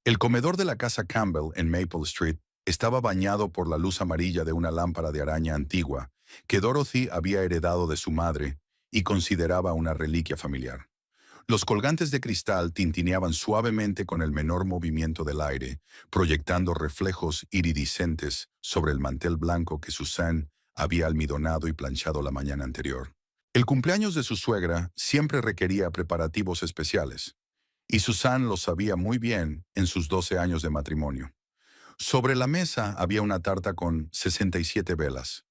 El comedor de la casa Campbell en Maple Street estaba bañado por la luz amarilla de una lámpara de araña antigua que Dorothy había heredado de su madre y consideraba una reliquia familiar. Los colgantes de cristal tintineaban suavemente con el menor movimiento del aire, proyectando reflejos iridiscentes sobre el mantel blanco que Suzanne había almidonado y planchado la mañana anterior. El cumpleaños de su suegra siempre requería preparativos especiales, y Suzanne lo sabía muy bien en sus 12 años de matrimonio. Sobre la mesa había una tarta con 67 velas,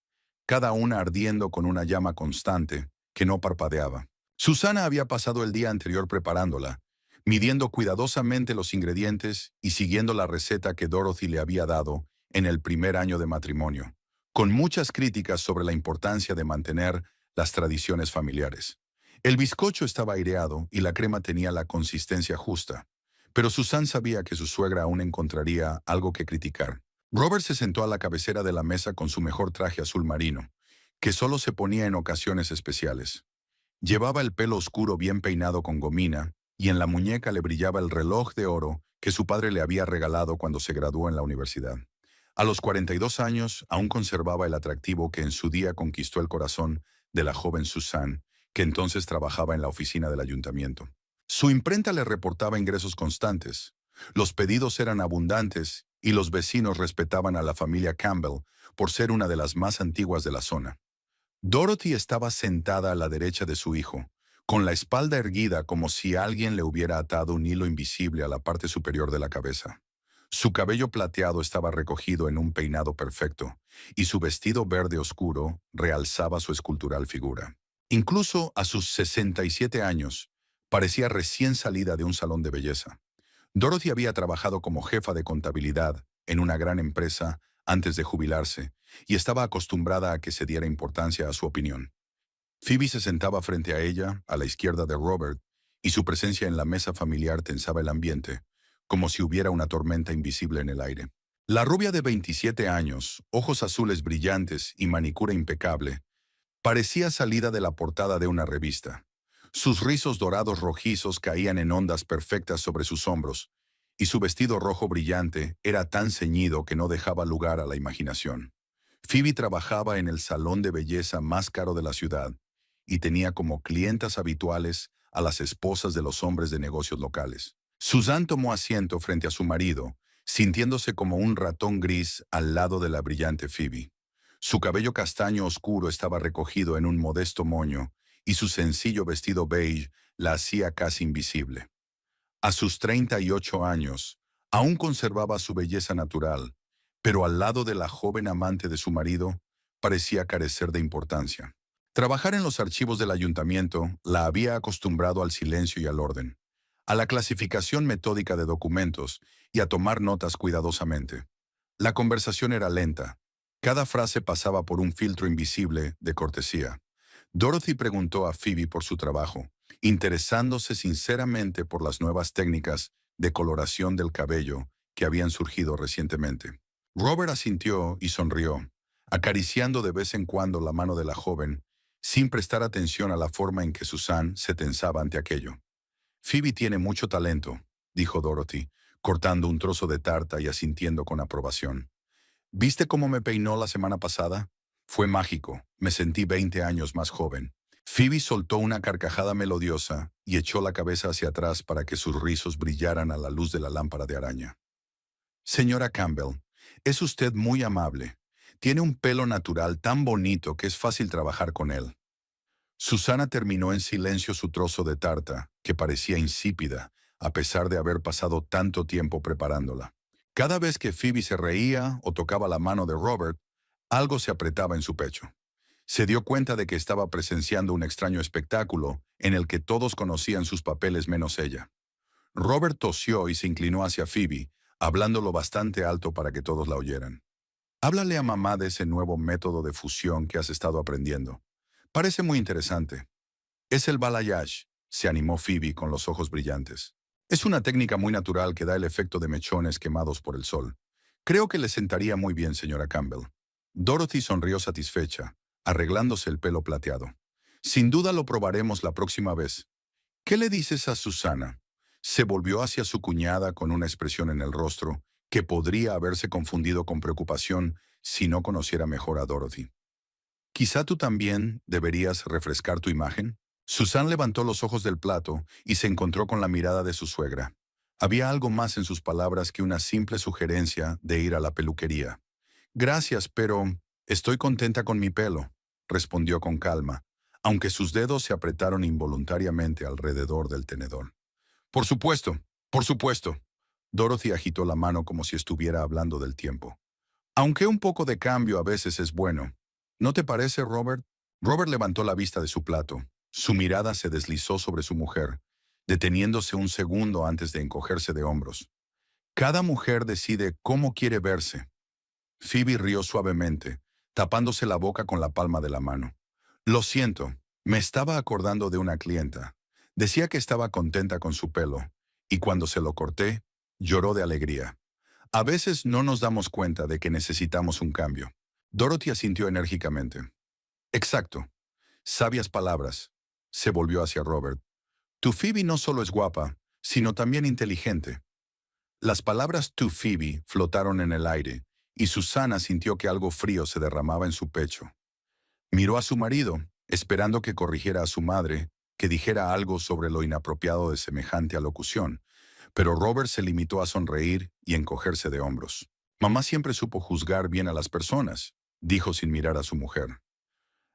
cada una ardiendo con una llama constante que no parpadeaba. Susana había pasado el día anterior preparándola, midiendo cuidadosamente los ingredientes y siguiendo la receta que Dorothy le había dado en el primer año de matrimonio, con muchas críticas sobre la importancia de mantener las tradiciones familiares. El bizcocho estaba aireado y la crema tenía la consistencia justa, pero Susan sabía que su suegra aún encontraría algo que criticar. Robert se sentó a la cabecera de la mesa con su mejor traje azul marino, que solo se ponía en ocasiones especiales. Llevaba el pelo oscuro bien peinado con gomina, y en la muñeca le brillaba el reloj de oro que su padre le había regalado cuando se graduó en la universidad. A los 42 años aún conservaba el atractivo que en su día conquistó el corazón de la joven Susan, que entonces trabajaba en la oficina del ayuntamiento. Su imprenta le reportaba ingresos constantes. Los pedidos eran abundantes y los vecinos respetaban a la familia Campbell por ser una de las más antiguas de la zona. Dorothy estaba sentada a la derecha de su hijo, con la espalda erguida como si alguien le hubiera atado un hilo invisible a la parte superior de la cabeza. Su cabello plateado estaba recogido en un peinado perfecto, y su vestido verde oscuro realzaba su escultural figura. Incluso a sus 67 años, parecía recién salida de un salón de belleza. Dorothy había trabajado como jefa de contabilidad en una gran empresa antes de jubilarse y estaba acostumbrada a que se diera importancia a su opinión. Phoebe se sentaba frente a ella, a la izquierda de Robert, y su presencia en la mesa familiar tensaba el ambiente, como si hubiera una tormenta invisible en el aire. La rubia de 27 años, ojos azules brillantes y manicura impecable, parecía salida de la portada de una revista. Sus rizos dorados rojizos caían en ondas perfectas sobre sus hombros, y su vestido rojo brillante era tan ceñido que no dejaba lugar a la imaginación. Phoebe trabajaba en el salón de belleza más caro de la ciudad, y tenía como clientas habituales a las esposas de los hombres de negocios locales. Susan tomó asiento frente a su marido, sintiéndose como un ratón gris al lado de la brillante Phoebe. Su cabello castaño oscuro estaba recogido en un modesto moño, y su sencillo vestido beige la hacía casi invisible. A sus 38 años, aún conservaba su belleza natural, pero al lado de la joven amante de su marido, parecía carecer de importancia. Trabajar en los archivos del ayuntamiento la había acostumbrado al silencio y al orden, a la clasificación metódica de documentos y a tomar notas cuidadosamente. La conversación era lenta. Cada frase pasaba por un filtro invisible de cortesía. Dorothy preguntó a Phoebe por su trabajo, interesándose sinceramente por las nuevas técnicas de coloración del cabello que habían surgido recientemente. Robert asintió y sonrió, acariciando de vez en cuando la mano de la joven, sin prestar atención a la forma en que Susan se tensaba ante aquello. Phoebe tiene mucho talento, dijo Dorothy, cortando un trozo de tarta y asintiendo con aprobación. ¿Viste cómo me peinó la semana pasada? Fue mágico, me sentí 20 años más joven. Phoebe soltó una carcajada melodiosa y echó la cabeza hacia atrás para que sus rizos brillaran a la luz de la lámpara de araña. Señora Campbell, es usted muy amable. Tiene un pelo natural tan bonito que es fácil trabajar con él. Susana terminó en silencio su trozo de tarta, que parecía insípida, a pesar de haber pasado tanto tiempo preparándola. Cada vez que Phoebe se reía o tocaba la mano de Robert, algo se apretaba en su pecho. Se dio cuenta de que estaba presenciando un extraño espectáculo en el que todos conocían sus papeles menos ella. Robert tosió y se inclinó hacia Phoebe, hablándolo bastante alto para que todos la oyeran. Háblale a mamá de ese nuevo método de fusión que has estado aprendiendo. Parece muy interesante. Es el balayage, se animó Phoebe con los ojos brillantes. Es una técnica muy natural que da el efecto de mechones quemados por el sol. Creo que le sentaría muy bien, señora Campbell. Dorothy sonrió satisfecha, arreglándose el pelo plateado. Sin duda lo probaremos la próxima vez. ¿Qué le dices a Susana? Se volvió hacia su cuñada con una expresión en el rostro que podría haberse confundido con preocupación si no conociera mejor a Dorothy. Quizá tú también deberías refrescar tu imagen. Susan levantó los ojos del plato y se encontró con la mirada de su suegra. Había algo más en sus palabras que una simple sugerencia de ir a la peluquería. Gracias, pero estoy contenta con mi pelo, respondió con calma, aunque sus dedos se apretaron involuntariamente alrededor del tenedor. Por supuesto, por supuesto. Dorothy agitó la mano como si estuviera hablando del tiempo. Aunque un poco de cambio a veces es bueno. ¿No te parece, Robert? Robert levantó la vista de su plato. Su mirada se deslizó sobre su mujer, deteniéndose un segundo antes de encogerse de hombros. Cada mujer decide cómo quiere verse. Phoebe rió suavemente, tapándose la boca con la palma de la mano. Lo siento, me estaba acordando de una clienta. Decía que estaba contenta con su pelo, y cuando se lo corté, lloró de alegría. A veces no nos damos cuenta de que necesitamos un cambio. Dorothy asintió enérgicamente. Exacto. Sabias palabras. Se volvió hacia Robert. Tu Phoebe no solo es guapa, sino también inteligente. Las palabras tu Phoebe flotaron en el aire, y Susana sintió que algo frío se derramaba en su pecho. Miró a su marido, esperando que corrigiera a su madre, que dijera algo sobre lo inapropiado de semejante alocución, pero Robert se limitó a sonreír y encogerse de hombros. Mamá siempre supo juzgar bien a las personas, dijo sin mirar a su mujer.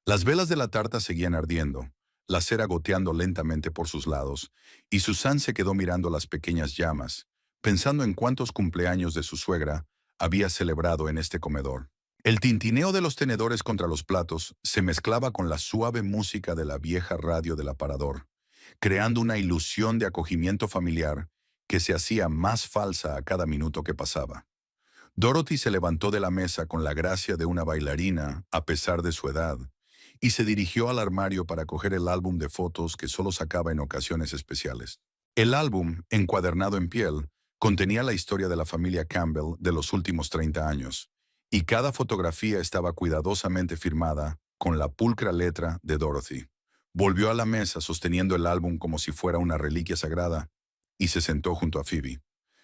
Las velas de la tarta seguían ardiendo, la cera goteando lentamente por sus lados, y Susan se quedó mirando las pequeñas llamas, pensando en cuántos cumpleaños de su suegra había celebrado en este comedor. El tintineo de los tenedores contra los platos se mezclaba con la suave música de la vieja radio del aparador, creando una ilusión de acogimiento familiar que se hacía más falsa a cada minuto que pasaba. Dorothy se levantó de la mesa con la gracia de una bailarina, a pesar de su edad, y se dirigió al armario para coger el álbum de fotos que solo sacaba en ocasiones especiales. El álbum, encuadernado en piel, contenía la historia de la familia Campbell de los últimos 30 años, y cada fotografía estaba cuidadosamente firmada con la pulcra letra de Dorothy. Volvió a la mesa sosteniendo el álbum como si fuera una reliquia sagrada, y se sentó junto a Phoebe.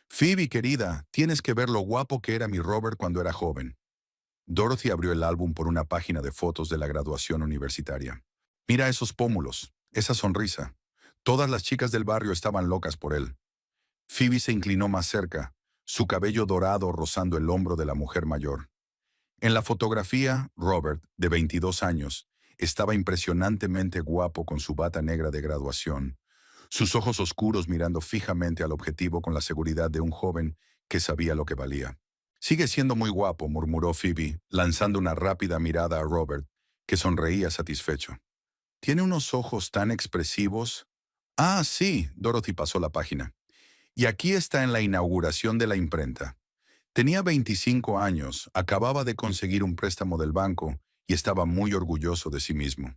Phoebe, querida, tienes que ver lo guapo que era mi Robert cuando era joven. Dorothy abrió el álbum por una página de fotos de la graduación universitaria. Mira esos pómulos, esa sonrisa. Todas las chicas del barrio estaban locas por él. Phoebe se inclinó más cerca, su cabello dorado rozando el hombro de la mujer mayor. En la fotografía, Robert, de 22 años, estaba impresionantemente guapo con su bata negra de graduación, sus ojos oscuros mirando fijamente al objetivo con la seguridad de un joven que sabía lo que valía. Sigue siendo muy guapo, murmuró Phoebe, lanzando una rápida mirada a Robert, que sonreía satisfecho. ¿Tiene unos ojos tan expresivos? Ah, sí, Dorothy pasó la página. Y aquí está en la inauguración de la imprenta. Tenía 25 años, acababa de conseguir un préstamo del banco y estaba muy orgulloso de sí mismo.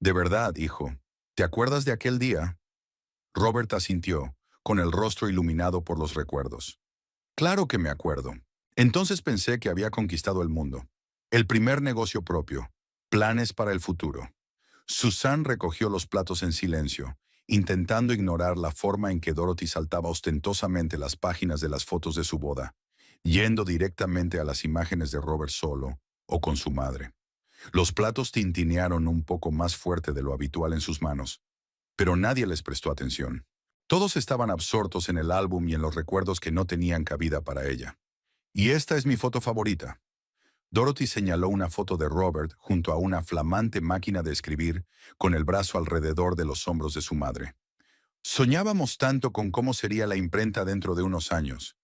De verdad, hijo, ¿te acuerdas de aquel día? Robert asintió, con el rostro iluminado por los recuerdos. Claro que me acuerdo. Entonces pensé que había conquistado el mundo. El primer negocio propio. Planes para el futuro. Susan recogió los platos en silencio, intentando ignorar la forma en que Dorothy saltaba ostentosamente las páginas de las fotos de su boda, yendo directamente a las imágenes de Robert solo o con su madre. Los platos tintinearon un poco más fuerte de lo habitual en sus manos, pero nadie les prestó atención. Todos estaban absortos en el álbum y en los recuerdos que no tenían cabida para ella. Y esta es mi foto favorita. Dorothy señaló una foto de Robert junto a una flamante máquina de escribir con el brazo alrededor de los hombros de su madre. Soñábamos tanto con cómo sería la imprenta dentro de unos años.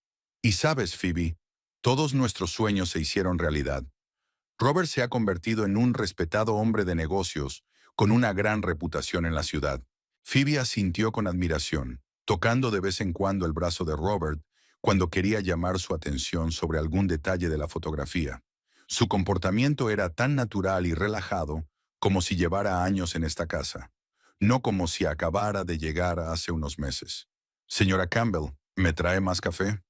Y sabes, Phoebe, todos nuestros sueños se hicieron realidad. Robert se ha convertido en un respetado hombre de negocios con una gran reputación en la ciudad. Phoebe asintió con admiración, tocando de vez en cuando el brazo de Robert cuando quería llamar su atención sobre algún detalle de la fotografía. Su comportamiento era tan natural y relajado como si llevara años en esta casa, no como si acabara de llegar hace unos meses. Señora Campbell, ¿me trae más café?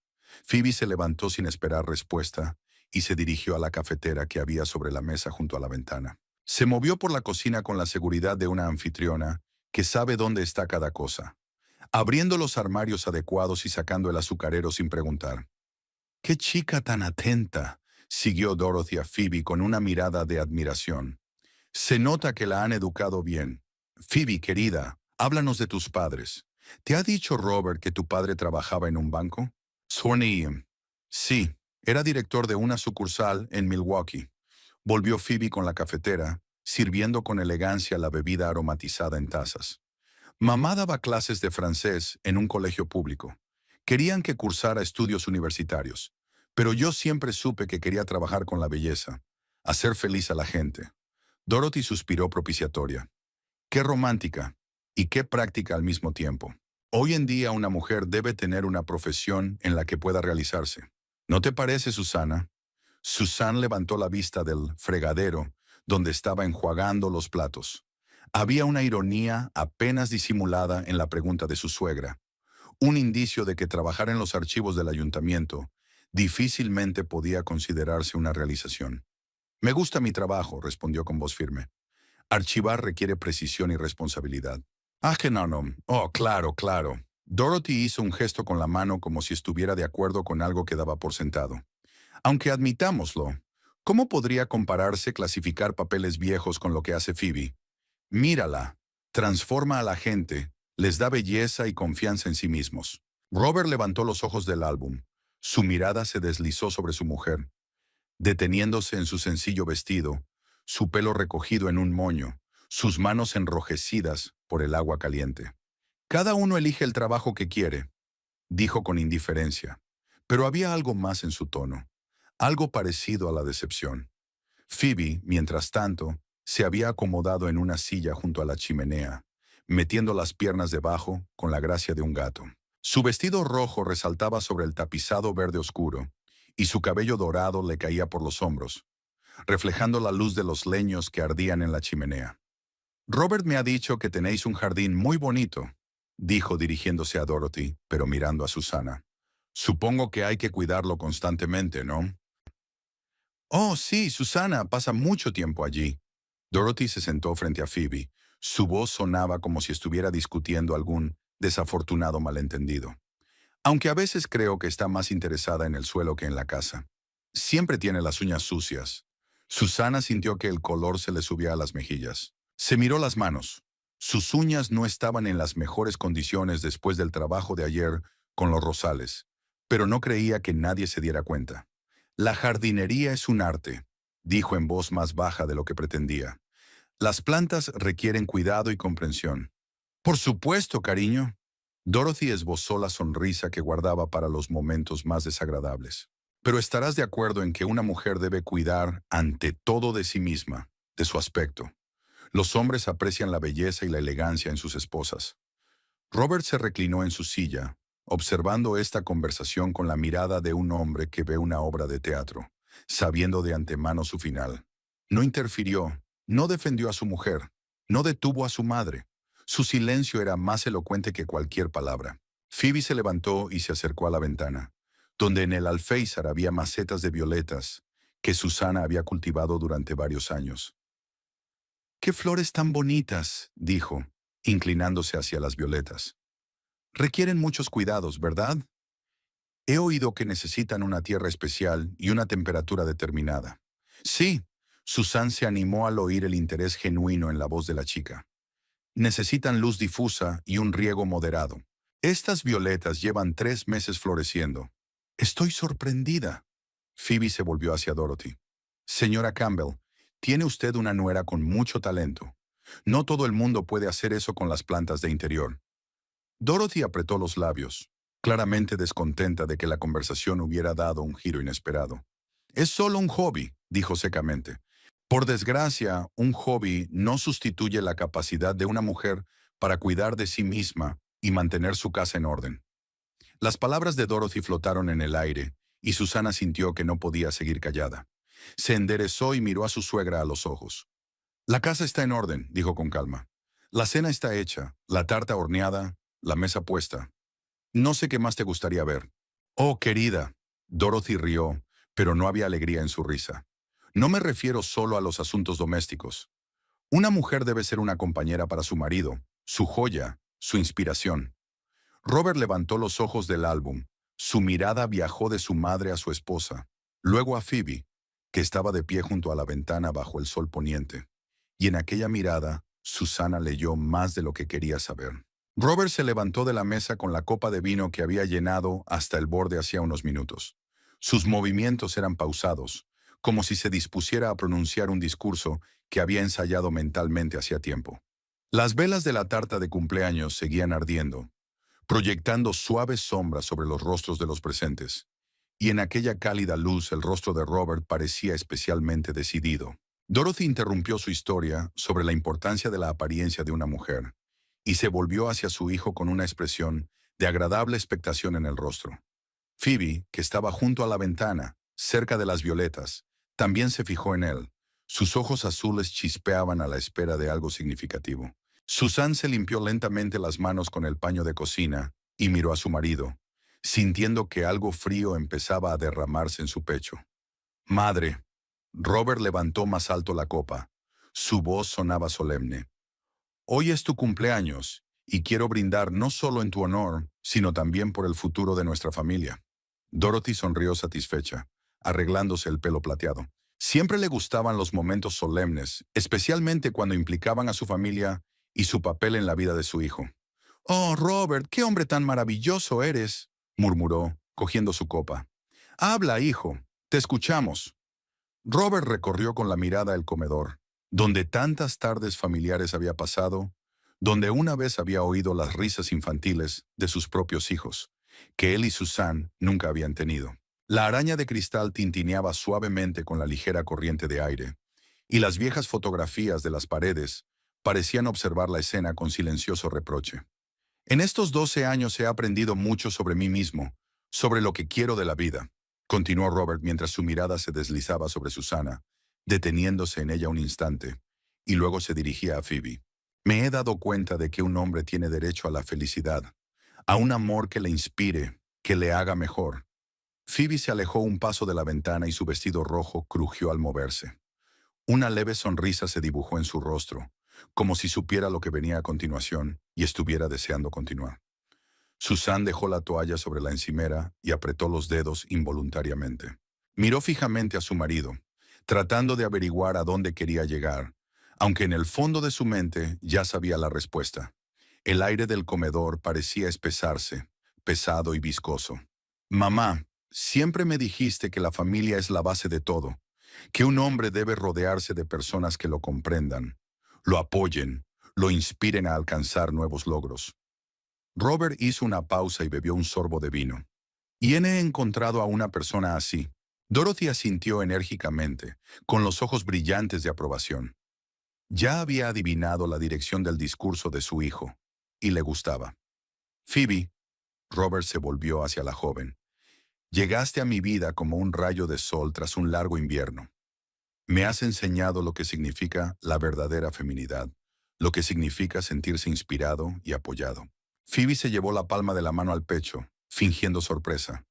Phoebe se levantó sin esperar respuesta y se dirigió a la cafetera que había sobre la mesa junto a la ventana. Se movió por la cocina con la seguridad de una anfitriona que sabe dónde está cada cosa. abriendo los armarios adecuados y sacando el azucarero sin preguntar. «¡Qué chica tan atenta!», siguió Dorothy a Phoebe con una mirada de admiración. «Se nota que la han educado bien. Phoebe, querida, háblanos de tus padres. ¿Te ha dicho Robert que tu padre trabajaba en un banco?» Swanee. Sí, era director de una sucursal en Milwaukee. Volvió Phoebe con la cafetera, sirviendo con elegancia la bebida aromatizada en tazas. Mamá daba clases de francés en un colegio público. Querían que cursara estudios universitarios, pero yo siempre supe que quería trabajar con la belleza, hacer feliz a la gente. Dorothy suspiró propiciatoria. Qué romántica y qué práctica al mismo tiempo. Hoy en día una mujer debe tener una profesión en la que pueda realizarse. ¿No te parece, Susana? Susan levantó la vista del fregadero, donde estaba enjuagando los platos. Había una ironía apenas disimulada en la pregunta de su suegra, un indicio de que trabajar en los archivos del ayuntamiento difícilmente podía considerarse una realización. «Me gusta mi trabajo», respondió con voz firme. «Archivar requiere precisión y responsabilidad». «Ah, que no, no. Oh, claro, claro». Dorothy hizo un gesto con la mano como si estuviera de acuerdo con algo que daba por sentado. Aunque admitámoslo, ¿cómo podría compararse clasificar papeles viejos con lo que hace Phoebe? Mírala, transforma a la gente, les da belleza y confianza en sí mismos. Robert levantó los ojos del álbum. Su mirada se deslizó sobre su mujer, deteniéndose en su sencillo vestido, su pelo recogido en un moño, sus manos enrojecidas por el agua caliente. «Cada uno elige el trabajo que quiere», dijo con indiferencia, pero había algo más en su tono, algo parecido a la decepción. Phoebe, mientras tanto, se había acomodado en una silla junto a la chimenea, metiendo las piernas debajo con la gracia de un gato. Su vestido rojo resaltaba sobre el tapizado verde oscuro, y su cabello dorado le caía por los hombros, reflejando la luz de los leños que ardían en la chimenea. «Robert me ha dicho que tenéis un jardín muy bonito», dijo dirigiéndose a Dorothy, pero mirando a Susana. «Supongo que hay que cuidarlo constantemente, ¿no?» «Oh, sí, Susana pasa mucho tiempo allí». Dorothy se sentó frente a Phoebe. Su voz sonaba como si estuviera discutiendo algún desafortunado malentendido. «Aunque a veces creo que está más interesada en el suelo que en la casa. Siempre tiene las uñas sucias». Susana sintió que el color se le subía a las mejillas. Se miró las manos. Sus uñas no estaban en las mejores condiciones después del trabajo de ayer con los rosales, pero no creía que nadie se diera cuenta. «La jardinería es un arte», dijo en voz más baja de lo que pretendía. «Las plantas requieren cuidado y comprensión». «Por supuesto, cariño». Dorothy esbozó la sonrisa que guardaba para los momentos más desagradables. «Pero estarás de acuerdo en que una mujer debe cuidar ante todo de sí misma, de su aspecto. Los hombres aprecian la belleza y la elegancia en sus esposas». Robert se reclinó en su silla, observando esta conversación con la mirada de un hombre que ve una obra de teatro, sabiendo de antemano su final. No interfirió, no defendió a su mujer, no detuvo a su madre. Su silencio era más elocuente que cualquier palabra. Phoebe se levantó y se acercó a la ventana, donde en el alféizar había macetas de violetas que Susana había cultivado durante varios años. «¡Qué flores tan bonitas!», dijo, inclinándose hacia las violetas. «Requieren muchos cuidados, ¿verdad? He oído que necesitan una tierra especial y una temperatura determinada». «Sí», Susan se animó al oír el interés genuino en la voz de la chica. «Necesitan luz difusa y un riego moderado. Estas violetas llevan 3 meses floreciendo». «Estoy sorprendida». Phoebe se volvió hacia Dorothy. «Señora Campbell, tiene usted una nuera con mucho talento. No todo el mundo puede hacer eso con las plantas de interior». Dorothy apretó los labios, claramente descontenta de que la conversación hubiera dado un giro inesperado. «Es solo un hobby», dijo secamente. «Por desgracia, un hobby no sustituye la capacidad de una mujer para cuidar de sí misma y mantener su casa en orden». Las palabras de Dorothy flotaron en el aire, y Susana sintió que no podía seguir callada. Se enderezó y miró a su suegra a los ojos. «La casa está en orden», dijo con calma. «La cena está hecha, la tarta horneada, la mesa puesta. No sé qué más te gustaría ver». «Oh, querida». Dorothy rió, pero no había alegría en su risa. «No me refiero solo a los asuntos domésticos. Una mujer debe ser una compañera para su marido, su joya, su inspiración. Robert levantó los ojos del álbum. Su mirada viajó de su madre a su esposa, luego a Phoebe, que estaba de pie junto a la ventana bajo el sol poniente. Y en aquella mirada, Susana leyó más de lo que quería saber. Robert se levantó de la mesa con la copa de vino que había llenado hasta el borde hacía unos minutos. Sus movimientos eran pausados, como si se dispusiera a pronunciar un discurso que había ensayado mentalmente hacía tiempo. Las velas de la tarta de cumpleaños seguían ardiendo, proyectando suaves sombras sobre los rostros de los presentes, y en aquella cálida luz el rostro de Robert parecía especialmente decidido. Dorothy interrumpió su historia sobre la importancia de la apariencia de una mujer, y se volvió hacia su hijo con una expresión de agradable expectación en el rostro. Phoebe, que estaba junto a la ventana, cerca de las violetas, también se fijó en él. Sus ojos azules chispeaban a la espera de algo significativo. Susan se limpió lentamente las manos con el paño de cocina y miró a su marido, sintiendo que algo frío empezaba a derramarse en su pecho. «Madre». Robert levantó más alto la copa. Su voz sonaba solemne. «Hoy es tu cumpleaños, y quiero brindar no solo en tu honor, sino también por el futuro de nuestra familia». Dorothy sonrió satisfecha, arreglándose el pelo plateado. Siempre le gustaban los momentos solemnes, especialmente cuando implicaban a su familia y su papel en la vida de su hijo. «Oh, Robert, qué hombre tan maravilloso eres», murmuró, cogiendo su copa. «Habla, hijo, te escuchamos». Robert recorrió con la mirada el comedor, donde tantas tardes familiares había pasado, donde una vez había oído las risas infantiles de sus propios hijos, que él y Susan nunca habían tenido. La araña de cristal tintineaba suavemente con la ligera corriente de aire, y las viejas fotografías de las paredes parecían observar la escena con silencioso reproche. «En estos 12 años he aprendido mucho sobre mí mismo, sobre lo que quiero de la vida», continuó Robert mientras su mirada se deslizaba sobre Susana, deteniéndose en ella un instante, y luego se dirigía a Phoebe. «Me he dado cuenta de que un hombre tiene derecho a la felicidad, a un amor que le inspire, que le haga mejor». Phoebe se alejó un paso de la ventana y su vestido rojo crujió al moverse. Una leve sonrisa se dibujó en su rostro, como si supiera lo que venía a continuación y estuviera deseando continuar. Susan dejó la toalla sobre la encimera y apretó los dedos involuntariamente. Miró fijamente a su marido, tratando de averiguar a dónde quería llegar, aunque en el fondo de su mente ya sabía la respuesta. El aire del comedor parecía espesarse, pesado y viscoso. «Mamá, siempre me dijiste que la familia es la base de todo, que un hombre debe rodearse de personas que lo comprendan, lo apoyen, lo inspiren a alcanzar nuevos logros». Robert hizo una pausa y bebió un sorbo de vino. «Y he encontrado a una persona así». Dorothy asintió enérgicamente, con los ojos brillantes de aprobación. Ya había adivinado la dirección del discurso de su hijo, y le gustaba. «Phoebe», Robert se volvió hacia la joven, «llegaste a mi vida como un rayo de sol tras un largo invierno. Me has enseñado lo que significa la verdadera feminidad, lo que significa sentirse inspirado y apoyado». Phoebe se llevó la palma de la mano al pecho, fingiendo sorpresa,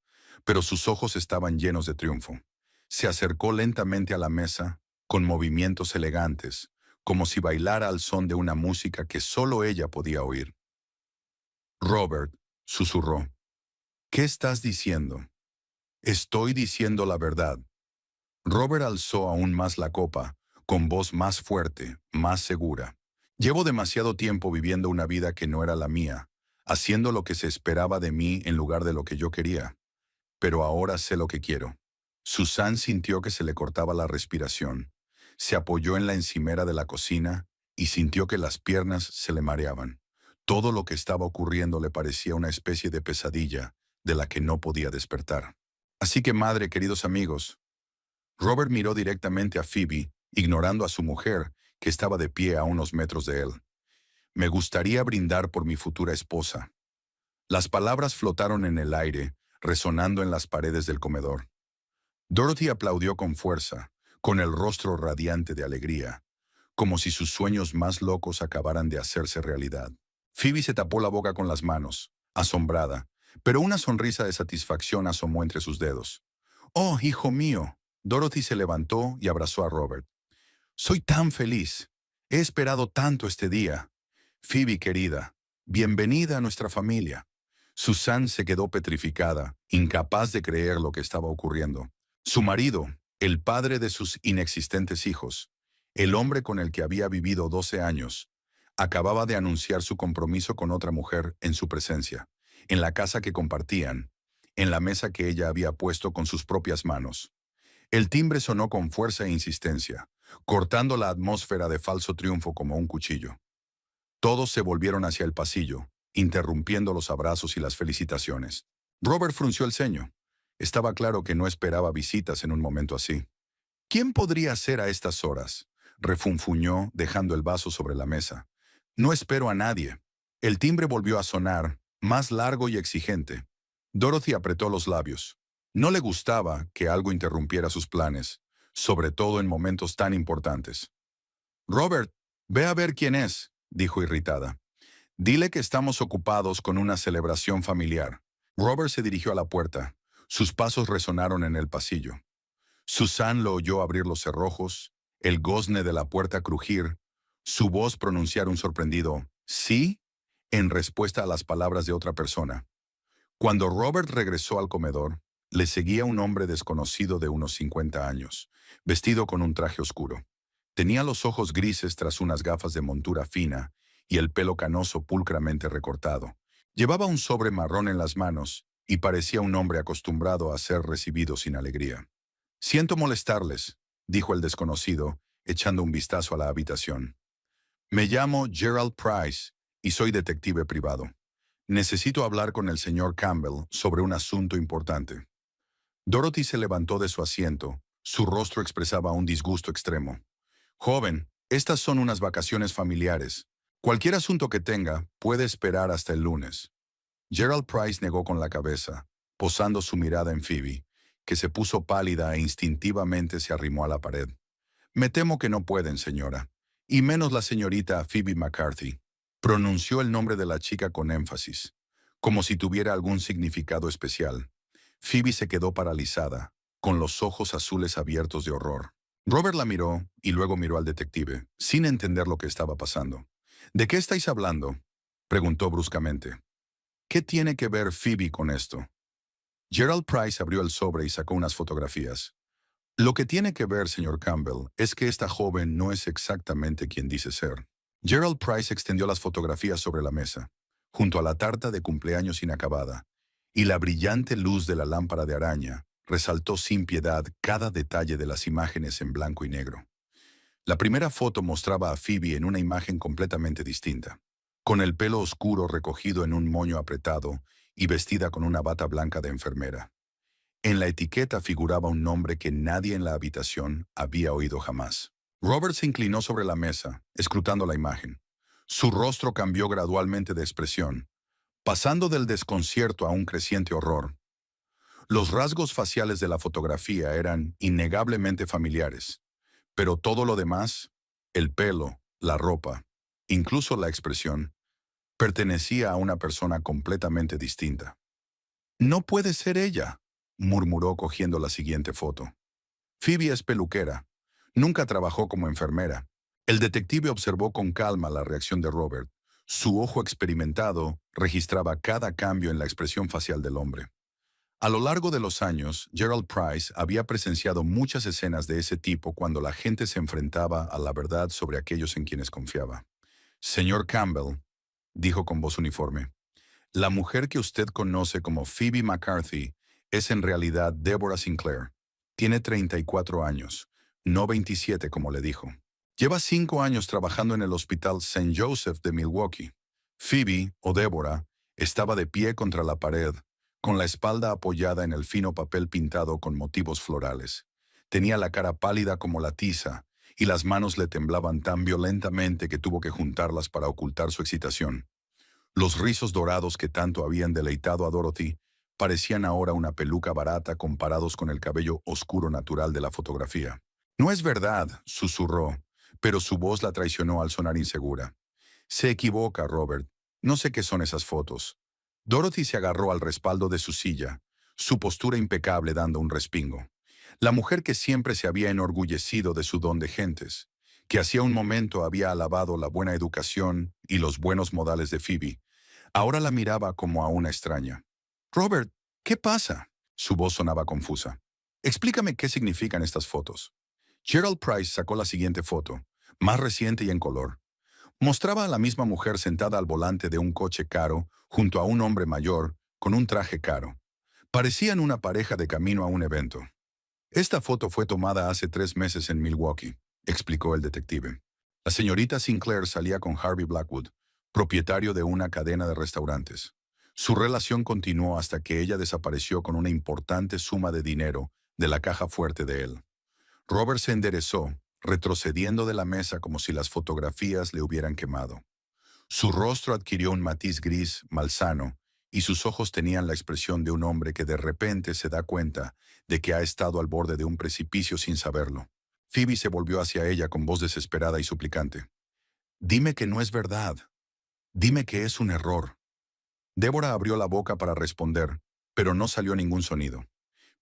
pero sus ojos estaban llenos de triunfo. Se acercó lentamente a la mesa, con movimientos elegantes, como si bailara al son de una música que solo ella podía oír. «Robert», susurró, «¿qué estás diciendo?» «Estoy diciendo la verdad». Robert alzó aún más la copa, con voz más fuerte, más segura. «Llevo demasiado tiempo viviendo una vida que no era la mía, haciendo lo que se esperaba de mí en lugar de lo que yo quería. Pero ahora sé lo que quiero». Susan sintió que se le cortaba la respiración. Se apoyó en la encimera de la cocina y sintió que las piernas se le mareaban. Todo lo que estaba ocurriendo le parecía una especie de pesadilla de la que no podía despertar. «Así que, madre, queridos amigos». Robert miró directamente a Phoebe, ignorando a su mujer, que estaba de pie a unos metros de él. «Me gustaría brindar por mi futura esposa». Las palabras flotaron en el aire, resonando en las paredes del comedor. Dorothy aplaudió con fuerza, con el rostro radiante de alegría, como si sus sueños más locos acabaran de hacerse realidad. Phoebe se tapó la boca con las manos, asombrada, pero una sonrisa de satisfacción asomó entre sus dedos. «Oh, hijo mío». Dorothy se levantó y abrazó a Robert. «Soy tan feliz. He esperado tanto este día. Phoebe, querida, bienvenida a nuestra familia». Suzanne se quedó petrificada, incapaz de creer lo que estaba ocurriendo. Su marido, el padre de sus inexistentes hijos, el hombre con el que había vivido 12 años, acababa de anunciar su compromiso con otra mujer en su presencia, en la casa que compartían, en la mesa que ella había puesto con sus propias manos. El timbre sonó con fuerza e insistencia, cortando la atmósfera de falso triunfo como un cuchillo. Todos se volvieron hacia el pasillo, interrumpiendo los abrazos y las felicitaciones. Robert frunció el ceño. Estaba claro que no esperaba visitas en un momento así. ¿Quién podría ser a estas horas? Refunfuñó, dejando el vaso sobre la mesa. No espero a nadie. El timbre volvió a sonar, más largo y exigente. Dorothy apretó los labios. No le gustaba que algo interrumpiera sus planes, sobre todo en momentos tan importantes. Robert, ve a ver quién es, dijo irritada. Dile que estamos ocupados con una celebración familiar. Robert se dirigió a la puerta. Sus pasos resonaron en el pasillo. Suzanne lo oyó abrir los cerrojos, el gozne de la puerta crujir, su voz pronunciar un sorprendido «¿sí?» en respuesta a las palabras de otra persona. Cuando Robert regresó al comedor, le seguía un hombre desconocido de unos 50 años, vestido con un traje oscuro. Tenía los ojos grises tras unas gafas de montura fina y el pelo canoso pulcramente recortado. Llevaba un sobre marrón en las manos y parecía un hombre acostumbrado a ser recibido sin alegría. «Siento molestarles», dijo el desconocido, echando un vistazo a la habitación. «Me llamo Gerald Price y soy detective privado. Necesito hablar con el señor Campbell sobre un asunto importante». Dorothy se levantó de su asiento. Su rostro expresaba un disgusto extremo. «Joven, estas son unas vacaciones familiares. Cualquier asunto que tenga puede esperar hasta el lunes». Gerald Price negó con la cabeza, posando su mirada en Phoebe, que se puso pálida e instintivamente se arrimó a la pared. «Me temo que no pueden, señora. Y menos la señorita Phoebe McCarthy». Pronunció el nombre de la chica con énfasis, como si tuviera algún significado especial. Phoebe se quedó paralizada, con los ojos azules abiertos de horror. Robert la miró y luego miró al detective, sin entender lo que estaba pasando. «¿De qué estáis hablando?», preguntó bruscamente. «¿Qué tiene que ver Phoebe con esto?». Gerald Price abrió el sobre y sacó unas fotografías. «Lo que tiene que ver, señor Campbell, es que esta joven no es exactamente quien dice ser». Gerald Price extendió las fotografías sobre la mesa, junto a la tarta de cumpleaños inacabada, y la brillante luz de la lámpara de araña resaltó sin piedad cada detalle de las imágenes en blanco y negro. La primera foto mostraba a Phoebe en una imagen completamente distinta, con el pelo oscuro recogido en un moño apretado y vestida con una bata blanca de enfermera. En la etiqueta figuraba un nombre que nadie en la habitación había oído jamás. Robert se inclinó sobre la mesa, escrutando la imagen. Su rostro cambió gradualmente de expresión, pasando del desconcierto a un creciente horror. Los rasgos faciales de la fotografía eran innegablemente familiares, pero todo lo demás, el pelo, la ropa, incluso la expresión, pertenecía a una persona completamente distinta. «No puede ser ella», murmuró cogiendo la siguiente foto. «Phoebe es peluquera. Nunca trabajó como enfermera». El detective observó con calma la reacción de Robert. Su ojo experimentado registraba cada cambio en la expresión facial del hombre. A lo largo de los años, Gerald Price había presenciado muchas escenas de ese tipo cuando la gente se enfrentaba a la verdad sobre aquellos en quienes confiaba. «Señor Campbell», dijo con voz uniforme, «la mujer que usted conoce como Phoebe McCarthy es en realidad Deborah Sinclair. Tiene 34 años, no 27 como le dijo. Lleva 5 años trabajando en el Hospital St. Joseph de Milwaukee. Phoebe, o Deborah, estaba de pie contra la pared, con la espalda apoyada en el fino papel pintado con motivos florales. Tenía la cara pálida como la tiza, y las manos le temblaban tan violentamente que tuvo que juntarlas para ocultar su excitación. Los rizos dorados que tanto habían deleitado a Dorothy parecían ahora una peluca barata comparados con el cabello oscuro natural de la fotografía. «No es verdad», susurró, pero su voz la traicionó al sonar insegura. «Se equivoca, Robert. No sé qué son esas fotos». Dorothy se agarró al respaldo de su silla, su postura impecable dando un respingo. La mujer que siempre se había enorgullecido de su don de gentes, que hacía un momento había alabado la buena educación y los buenos modales de Phoebe, Ahora la miraba como a una extraña. «Robert, ¿qué pasa?» Su voz sonaba confusa. «Explícame qué significan estas fotos». Gerald Price sacó la siguiente foto, más reciente y en color. Mostraba a la misma mujer sentada al volante de un coche caro junto a un hombre mayor con un traje caro. Parecían una pareja de camino a un evento. «Esta foto fue tomada hace 3 meses en Milwaukee», explicó el detective. La señorita Sinclair salía con Harvey Blackwood, propietario de una cadena de restaurantes. Su relación continuó hasta que ella desapareció con una importante suma de dinero de la caja fuerte de él. Robert se enderezó, retrocediendo de la mesa como si las fotografías le hubieran quemado. Su rostro adquirió un matiz gris malsano y sus ojos tenían la expresión de un hombre que de repente se da cuenta de que ha estado al borde de un precipicio sin saberlo. Phoebe se volvió hacia ella con voz desesperada y suplicante. «Dime que no es verdad. Dime que es un error». Débora abrió la boca para responder, pero no salió ningún sonido.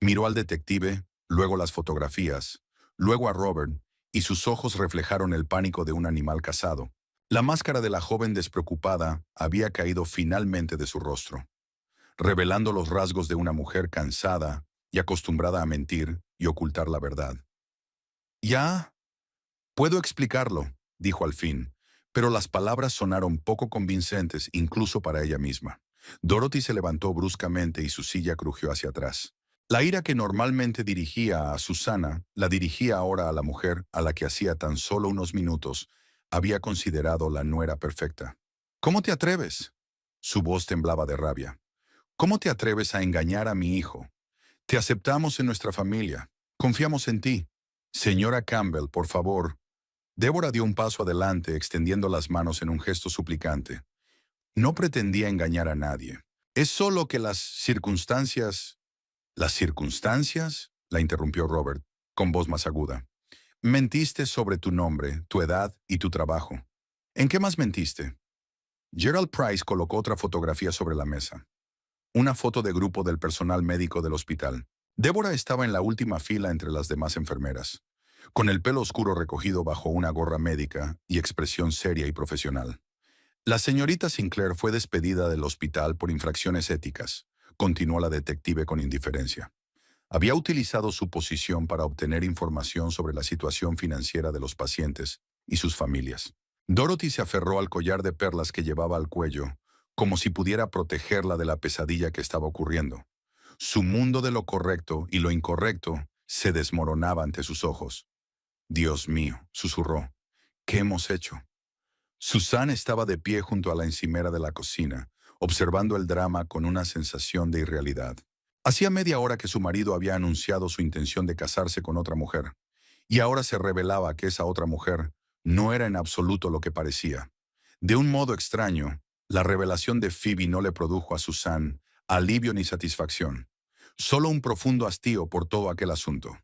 Miró al detective, luego las fotografías, luego a Robert, y sus ojos reflejaron el pánico de un animal cazado. La máscara de la joven despreocupada había caído finalmente de su rostro, revelando los rasgos de una mujer cansada y acostumbrada a mentir y ocultar la verdad. «Ya, puedo explicarlo», dijo al fin, pero las palabras sonaron poco convincentes incluso para ella misma. Dorothy se levantó bruscamente y su silla crujió hacia atrás. La ira que normalmente dirigía a Susana la dirigía ahora a la mujer a la que hacía tan solo unos minutos había considerado la nuera perfecta. «¿Cómo te atreves?» Su voz temblaba de rabia. «¿Cómo te atreves a engañar a mi hijo? Te aceptamos en nuestra familia. Confiamos en ti. Señora Campbell, por favor». Débora dio un paso adelante, extendiendo las manos en un gesto suplicante. «No pretendía engañar a nadie. Es solo que las circunstancias». «¿Las circunstancias?», la interrumpió Robert, con voz más aguda. «Mentiste sobre tu nombre, tu edad y tu trabajo. ¿En qué más mentiste?» Gerald Price colocó otra fotografía sobre la mesa. Una foto de grupo del personal médico del hospital. Débora estaba en la última fila entre las demás enfermeras, con el pelo oscuro recogido bajo una gorra médica y expresión seria y profesional. «La señorita Sinclair fue despedida del hospital por infracciones éticas», continuó la detective con indiferencia. «Había utilizado su posición para obtener información sobre la situación financiera de los pacientes y sus familias». Dorothy se aferró al collar de perlas que llevaba al cuello, como si pudiera protegerla de la pesadilla que estaba ocurriendo. Su mundo de lo correcto y lo incorrecto se desmoronaba ante sus ojos. «Dios mío», susurró, «¿qué hemos hecho?». Susan estaba de pie junto a la encimera de la cocina, observando el drama con una sensación de irrealidad. Hacía media hora que su marido había anunciado su intención de casarse con otra mujer, y ahora se revelaba que esa otra mujer no era en absoluto lo que parecía. De un modo extraño, la revelación de Phoebe no le produjo a Susan alivio ni satisfacción, solo un profundo hastío por todo aquel asunto.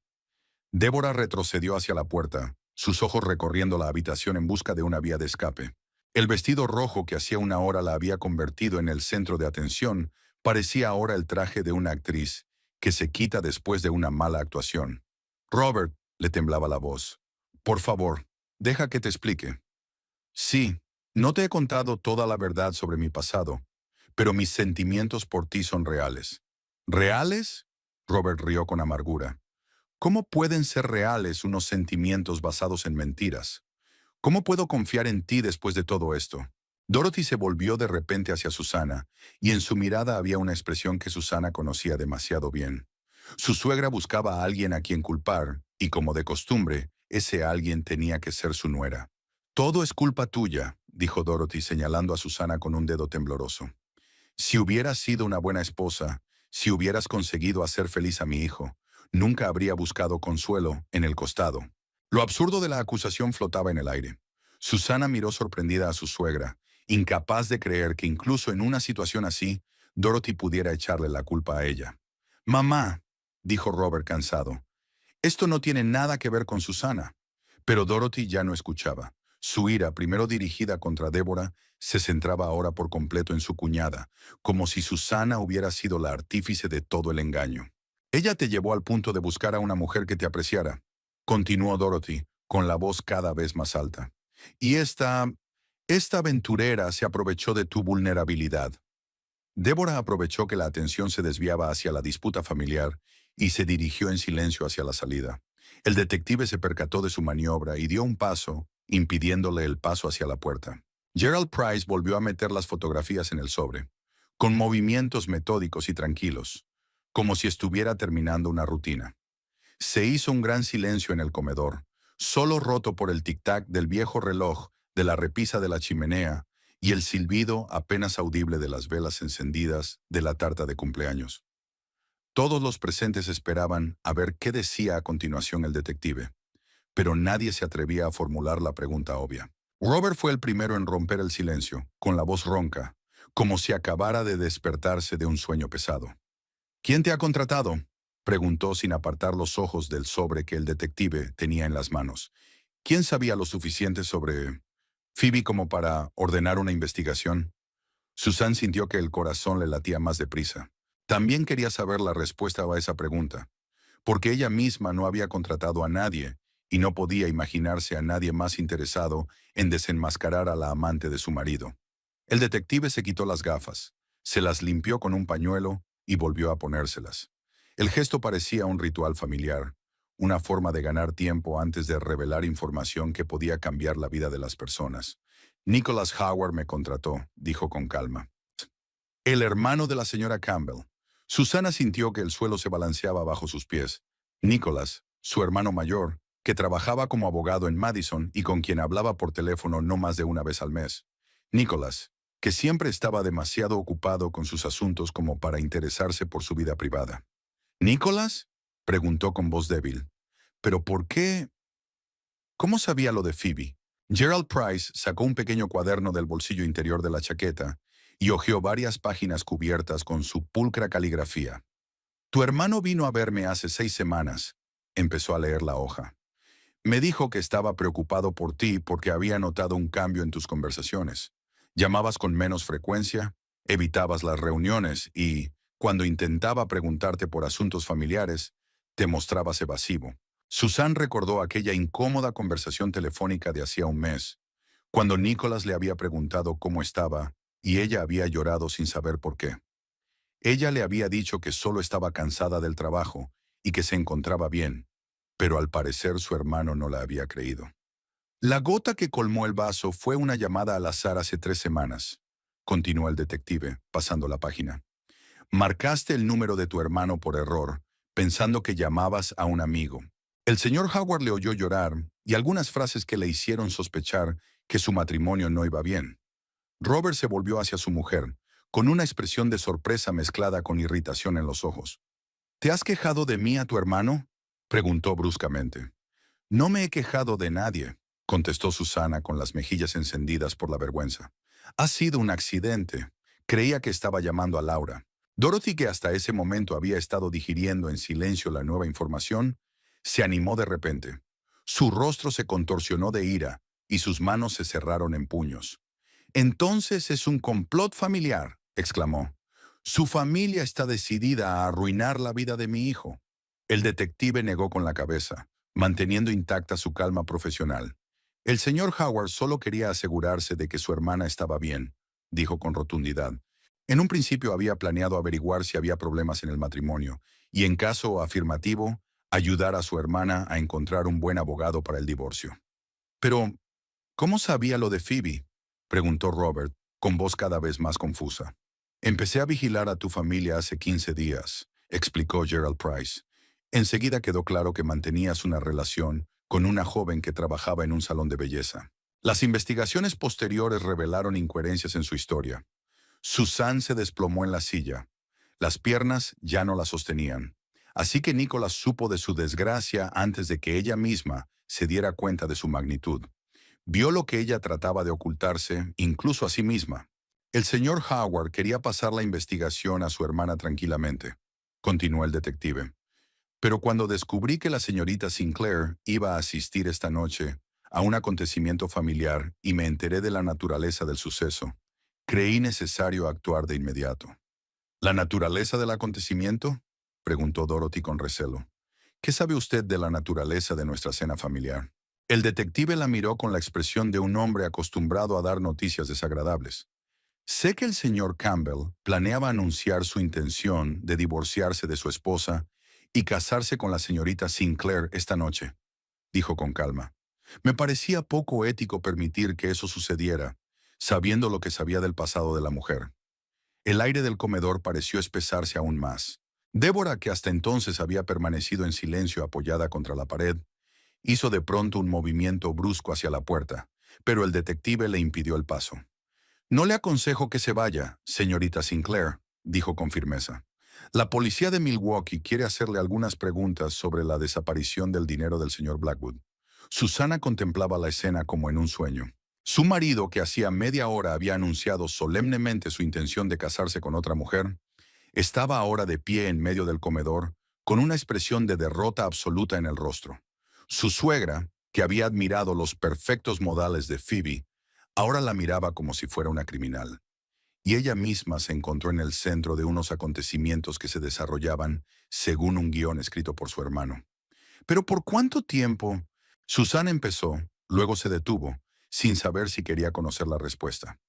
Débora retrocedió hacia la puerta, sus ojos recorriendo la habitación en busca de una vía de escape. El vestido rojo que hacía una hora la había convertido en el centro de atención parecía ahora el traje de una actriz que se quita después de una mala actuación. «Robert», le temblaba la voz, «por favor, deja que te explique». «Sí, no te he contado toda la verdad sobre mi pasado, pero mis sentimientos por ti son reales». «¿Reales?», Robert rió con amargura. «¿Cómo pueden ser reales unos sentimientos basados en mentiras? ¿Cómo puedo confiar en ti después de todo esto?». Dorothy se volvió de repente hacia Susana, y en su mirada había una expresión que Susana conocía demasiado bien. Su suegra buscaba a alguien a quien culpar, y como de costumbre, ese alguien tenía que ser su nuera. «Todo es culpa tuya», dijo Dorothy señalando a Susana con un dedo tembloroso. «Si hubieras sido una buena esposa, si hubieras conseguido hacer feliz a mi hijo, nunca habría buscado consuelo en el costado». Lo absurdo de la acusación flotaba en el aire. Susana miró sorprendida a su suegra, incapaz de creer que incluso en una situación así, Dorothy pudiera echarle la culpa a ella. «Mamá», dijo Robert cansado, «esto no tiene nada que ver con Susana». Pero Dorothy ya no escuchaba. Su ira, primero dirigida contra Débora, se centraba ahora por completo en su cuñada, como si Susana hubiera sido la artífice de todo el engaño. «Ella te llevó al punto de buscar a una mujer que te apreciara», continuó Dorothy, con la voz cada vez más alta. «Y Esta aventurera se aprovechó de tu vulnerabilidad. Débora aprovechó que la atención se desviaba hacia la disputa familiar y se dirigió en silencio hacia la salida. El detective se percató de su maniobra y dio un paso, impidiéndole el paso hacia la puerta. Gerald Price volvió a meter las fotografías en el sobre, con movimientos metódicos y tranquilos, como si estuviera terminando una rutina. Se hizo un gran silencio en el comedor, solo roto por el tic-tac del viejo reloj de la repisa de la chimenea y el silbido apenas audible de las velas encendidas de la tarta de cumpleaños. Todos los presentes esperaban a ver qué decía a continuación el detective, pero nadie se atrevía a formular la pregunta obvia. Robert fue el primero en romper el silencio, con la voz ronca, como si acabara de despertarse de un sueño pesado. ¿Quién te ha contratado?, preguntó sin apartar los ojos del sobre que el detective tenía en las manos. ¿Quién sabía lo suficiente sobre Phoebe como para ordenar una investigación? Susan sintió que el corazón le latía más deprisa. También quería saber la respuesta a esa pregunta, porque ella misma no había contratado a nadie y no podía imaginarse a nadie más interesado en desenmascarar a la amante de su marido. El detective se quitó las gafas, se las limpió con un pañuelo y volvió a ponérselas. El gesto parecía un ritual familiar, una forma de ganar tiempo antes de revelar información que podía cambiar la vida de las personas. Nicholas Howard me contrató, dijo con calma. El hermano de la señora Campbell. Susana sintió que el suelo se balanceaba bajo sus pies. Nicholas, su hermano mayor, que trabajaba como abogado en Madison y con quien hablaba por teléfono no más de una vez al mes. Nicholas, que siempre estaba demasiado ocupado con sus asuntos como para interesarse por su vida privada. ¿Nicholas?, preguntó con voz débil. ¿Pero por qué? ¿Cómo sabía lo de Phoebe? Gerald Price sacó un pequeño cuaderno del bolsillo interior de la chaqueta y hojeó varias páginas cubiertas con su pulcra caligrafía. Tu hermano vino a verme hace 6 semanas. Empezó a leer la hoja. Me dijo que estaba preocupado por ti porque había notado un cambio en tus conversaciones. Llamabas con menos frecuencia, evitabas las reuniones y, cuando intentaba preguntarte por asuntos familiares, te mostrabas evasivo. Susan recordó aquella incómoda conversación telefónica de hacía un mes, cuando Nicholas le había preguntado cómo estaba y ella había llorado sin saber por qué. Ella le había dicho que solo estaba cansada del trabajo y que se encontraba bien, pero al parecer su hermano no la había creído. La gota que colmó el vaso fue una llamada al azar hace 3 semanas, continuó el detective, pasando la página. Marcaste el número de tu hermano por error, pensando que llamabas a un amigo. El señor Howard le oyó llorar y algunas frases que le hicieron sospechar que su matrimonio no iba bien. Robert se volvió hacia su mujer, con una expresión de sorpresa mezclada con irritación en los ojos. ¿Te has quejado de mí a tu hermano?, preguntó bruscamente. No me he quejado de nadie, contestó Susana con las mejillas encendidas por la vergüenza. Ha sido un accidente. Creía que estaba llamando a Laura. Dorothy, que hasta ese momento había estado digiriendo en silencio la nueva información, se animó de repente. Su rostro se contorsionó de ira y sus manos se cerraron en puños. Entonces es un complot familiar, exclamó. Su familia está decidida a arruinar la vida de mi hijo. El detective negó con la cabeza, manteniendo intacta su calma profesional. El señor Howard solo quería asegurarse de que su hermana estaba bien, dijo con rotundidad. En un principio había planeado averiguar si había problemas en el matrimonio y, en caso afirmativo, ayudar a su hermana a encontrar un buen abogado para el divorcio. Pero, ¿cómo sabía lo de Phoebe?, preguntó Robert, con voz cada vez más confusa. Empecé a vigilar a tu familia hace 15 días, explicó Gerald Price. Enseguida quedó claro que mantenías una relación con una joven que trabajaba en un salón de belleza. Las investigaciones posteriores revelaron incoherencias en su historia. Susan se desplomó en la silla. Las piernas ya no la sostenían. Así que Nicholas supo de su desgracia antes de que ella misma se diera cuenta de su magnitud. Vio lo que ella trataba de ocultarse, incluso a sí misma. El señor Howard quería pasar la investigación a su hermana tranquilamente, continuó el detective. Pero cuando descubrí que la señorita Sinclair iba a asistir esta noche a un acontecimiento familiar y me enteré de la naturaleza del suceso, creí necesario actuar de inmediato. ¿La naturaleza del acontecimiento?, preguntó Dorothy con recelo. ¿Qué sabe usted de la naturaleza de nuestra cena familiar? El detective la miró con la expresión de un hombre acostumbrado a dar noticias desagradables. Sé que el señor Campbell planeaba anunciar su intención de divorciarse de su esposa y casarse con la señorita Sinclair esta noche, dijo con calma. Me parecía poco ético permitir que eso sucediera, sabiendo lo que sabía del pasado de la mujer. El aire del comedor pareció espesarse aún más. Débora, que hasta entonces había permanecido en silencio apoyada contra la pared, hizo de pronto un movimiento brusco hacia la puerta, pero el detective le impidió el paso. No le aconsejo que se vaya, señorita Sinclair, dijo con firmeza. La policía de Milwaukee quiere hacerle algunas preguntas sobre la desaparición del dinero del señor Blackwood. Susana contemplaba la escena como en un sueño. Su marido, que hacía media hora había anunciado solemnemente su intención de casarse con otra mujer, estaba ahora de pie en medio del comedor, con una expresión de derrota absoluta en el rostro. Su suegra, que había admirado los perfectos modales de Phoebe, ahora la miraba como si fuera una criminal. Y ella misma se encontró en el centro de unos acontecimientos que se desarrollaban según un guión escrito por su hermano. ¿Pero por cuánto tiempo? Susana empezó, luego se detuvo, sin saber si quería conocer la respuesta.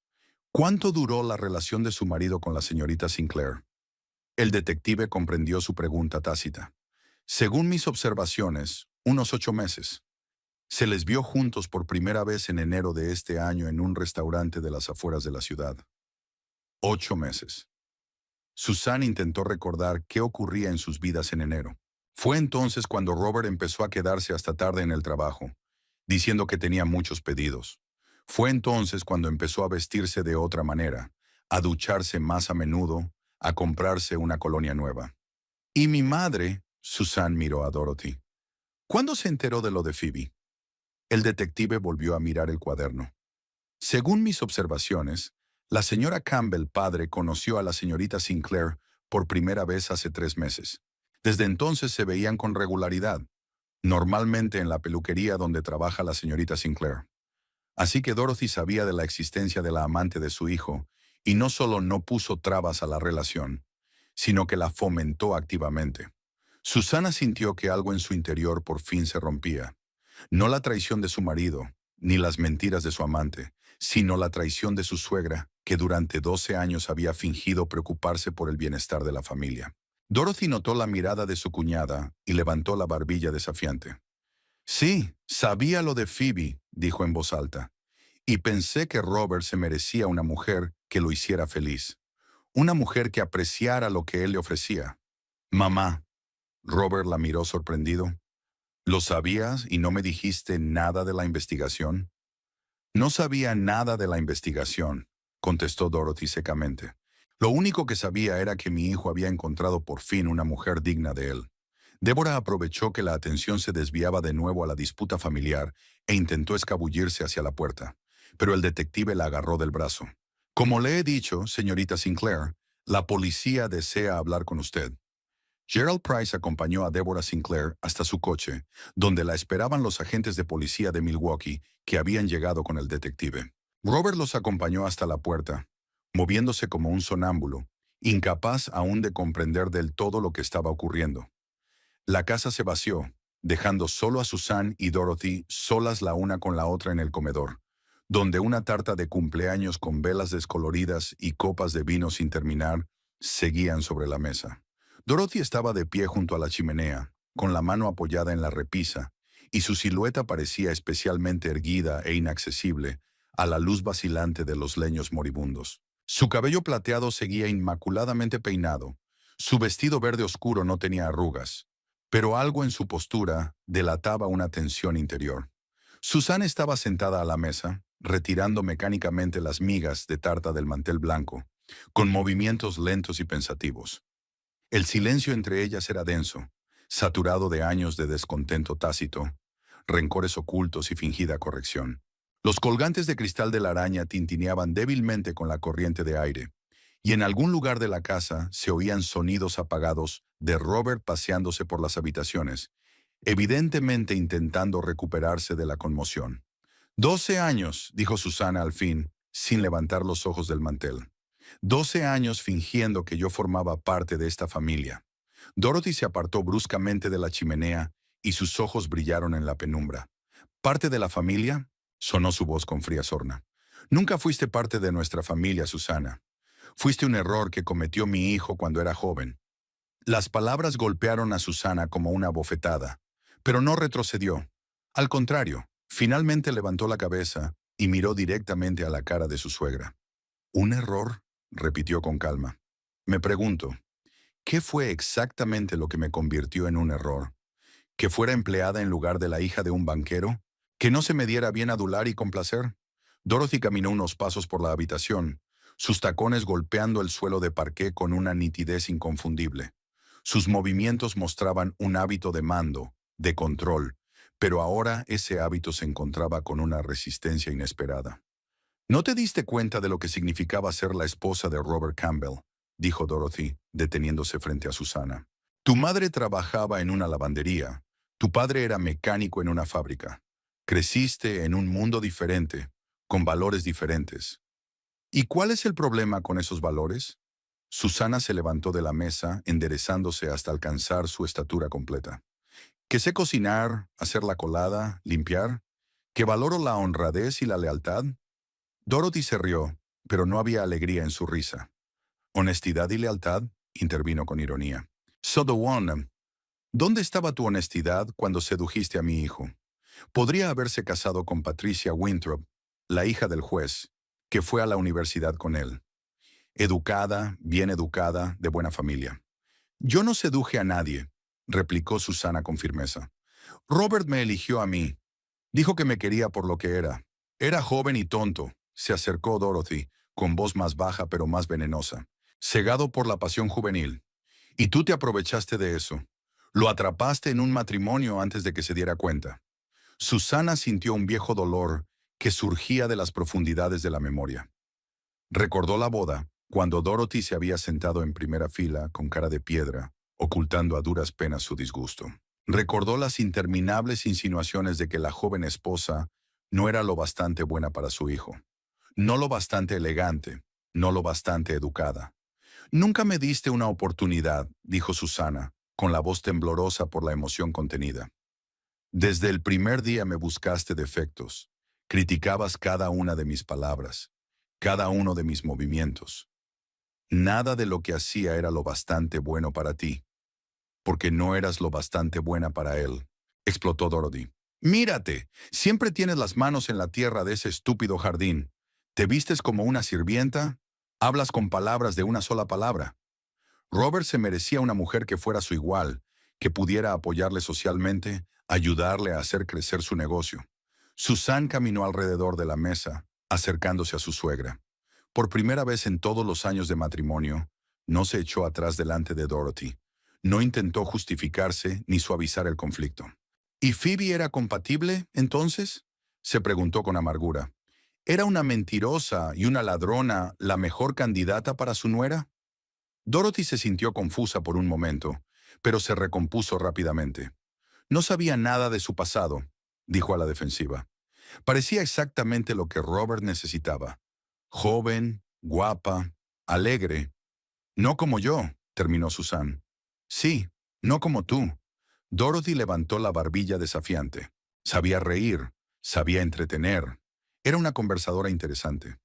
¿Cuánto duró la relación de su marido con la señorita Sinclair? El detective comprendió su pregunta tácita. Según mis observaciones, unos 8 meses. Se les vio juntos por primera vez en enero de este año en un restaurante de las afueras de la ciudad. 8 meses. Susan intentó recordar qué ocurría en sus vidas en enero. Fue entonces cuando Robert empezó a quedarse hasta tarde en el trabajo, diciendo que tenía muchos pedidos. Fue entonces cuando empezó a vestirse de otra manera, a ducharse más a menudo, a comprarse una colonia nueva. Y mi madre, Susan miró a Dorothy. ¿Cuándo se enteró de lo de Phoebe? El detective volvió a mirar el cuaderno. Según mis observaciones, la señora Campbell padre conoció a la señorita Sinclair por primera vez hace 3 meses. Desde entonces se veían con regularidad, normalmente en la peluquería donde trabaja la señorita Sinclair. Así que Dorothy sabía de la existencia de la amante de su hijo y no solo no puso trabas a la relación, sino que la fomentó activamente. Susana sintió que algo en su interior por fin se rompía. No la traición de su marido, ni las mentiras de su amante, sino la traición de su suegra, que durante 12 años había fingido preocuparse por el bienestar de la familia. Dorothy notó la mirada de su cuñada y levantó la barbilla desafiante. Sí, sabía lo de Phoebe, dijo en voz alta, y pensé que Robert se merecía una mujer que lo hiciera feliz. Una mujer que apreciara lo que él le ofrecía. Mamá, Robert la miró sorprendido. ¿Lo sabías y no me dijiste nada de la investigación? No sabía nada de la investigación, contestó Dorothy secamente. Lo único que sabía era que mi hijo había encontrado por fin una mujer digna de él. Débora aprovechó que la atención se desviaba de nuevo a la disputa familiar e intentó escabullirse hacia la puerta, pero el detective la agarró del brazo. Como le he dicho, señorita Sinclair, la policía desea hablar con usted. Gerald Price acompañó a Deborah Sinclair hasta su coche, donde la esperaban los agentes de policía de Milwaukee que habían llegado con el detective. Robert los acompañó hasta la puerta, moviéndose como un sonámbulo, incapaz aún de comprender del todo lo que estaba ocurriendo. La casa se vació, dejando solo a Susan y Dorothy solas la una con la otra en el comedor, donde una tarta de cumpleaños con velas descoloridas y copas de vino sin terminar seguían sobre la mesa. Dorothy estaba de pie junto a la chimenea, con la mano apoyada en la repisa, y su silueta parecía especialmente erguida e inaccesible a la luz vacilante de los leños moribundos. Su cabello plateado seguía inmaculadamente peinado, su vestido verde oscuro no tenía arrugas, pero algo en su postura delataba una tensión interior. Susan estaba sentada a la mesa, retirando mecánicamente las migas de tarta del mantel blanco, con movimientos lentos y pensativos. El silencio entre ellas era denso, saturado de años de descontento tácito, rencores ocultos y fingida corrección. Los colgantes de cristal de la araña tintineaban débilmente con la corriente de aire, y en algún lugar de la casa se oían sonidos apagados de Robert paseándose por las habitaciones, evidentemente intentando recuperarse de la conmoción. 12 años, dijo Susana al fin, sin levantar los ojos del mantel. 12 años fingiendo que yo formaba parte de esta familia. Dorothy se apartó bruscamente de la chimenea y sus ojos brillaron en la penumbra. ¿Parte de la familia? Sonó su voz con fría sorna. Nunca fuiste parte de nuestra familia, Susana. Fuiste un error que cometió mi hijo cuando era joven. Las palabras golpearon a Susana como una bofetada, pero no retrocedió. Al contrario, finalmente levantó la cabeza y miró directamente a la cara de su suegra. ¿Un error?, repitió con calma. Me pregunto, ¿qué fue exactamente lo que me convirtió en un error? ¿Que fuera empleada en lugar de la hija de un banquero? ¿Que no se me diera bien adular y complacer? Dorothy caminó unos pasos por la habitación, sus tacones golpeando el suelo de parqué con una nitidez inconfundible. Sus movimientos mostraban un hábito de mando, de control, pero ahora ese hábito se encontraba con una resistencia inesperada. ¿No te diste cuenta de lo que significaba ser la esposa de Robert Campbell?, dijo Dorothy, deteniéndose frente a Susana. Tu madre trabajaba en una lavandería. Tu padre era mecánico en una fábrica. Creciste en un mundo diferente, con valores diferentes. ¿Y cuál es el problema con esos valores? Susana se levantó de la mesa, enderezándose hasta alcanzar su estatura completa. ¿Que sé cocinar, hacer la colada, limpiar? ¿Que valoro la honradez y la lealtad? Dorothy se rió, pero no había alegría en su risa. ¿Honestidad y lealtad?, intervino con ironía. So the one. ¿Dónde estaba tu honestidad cuando sedujiste a mi hijo? Podría haberse casado con Patricia Winthrop, la hija del juez, que fue a la universidad con él. Educada, bien educada, de buena familia. Yo no seduje a nadie, replicó Susana con firmeza. Robert me eligió a mí. Dijo que me quería por lo que era. Era joven y tonto, se acercó Dorothy, con voz más baja pero más venenosa, cegado por la pasión juvenil. Y tú te aprovechaste de eso. Lo atrapaste en un matrimonio antes de que se diera cuenta. Susana sintió un viejo dolor que surgía de las profundidades de la memoria. Recordó la boda, cuando Dorothy se había sentado en primera fila con cara de piedra, ocultando a duras penas su disgusto. Recordó las interminables insinuaciones de que la joven esposa no era lo bastante buena para su hijo, no lo bastante elegante, no lo bastante educada. Nunca me diste una oportunidad, dijo Susana, con la voz temblorosa por la emoción contenida. Desde el primer día me buscaste defectos, criticabas cada una de mis palabras, cada uno de mis movimientos. Nada de lo que hacía era lo bastante bueno para ti, porque no eras lo bastante buena para él, explotó Dorothy. Mírate, siempre tienes las manos en la tierra de ese estúpido jardín. ¿Te vistes como una sirvienta? Hablas con palabras de una sola palabra. Robert se merecía una mujer que fuera su igual, que pudiera apoyarle socialmente, ayudarle a hacer crecer su negocio. Susan caminó alrededor de la mesa, acercándose a su suegra. Por primera vez en todos los años de matrimonio, no se echó atrás delante de Dorothy. No intentó justificarse ni suavizar el conflicto. ¿Y Phoebe era compatible, entonces?, se preguntó con amargura. ¿Era una mentirosa y una ladrona la mejor candidata para su nuera? Dorothy se sintió confusa por un momento, pero se recompuso rápidamente. No sabía nada de su pasado, dijo a la defensiva. Parecía exactamente lo que Robert necesitaba. Joven, guapa, alegre. No como yo, terminó Susan. Sí, no como tú. Dorothy levantó la barbilla desafiante. Sabía reír, sabía entretener. Era una conversadora interesante.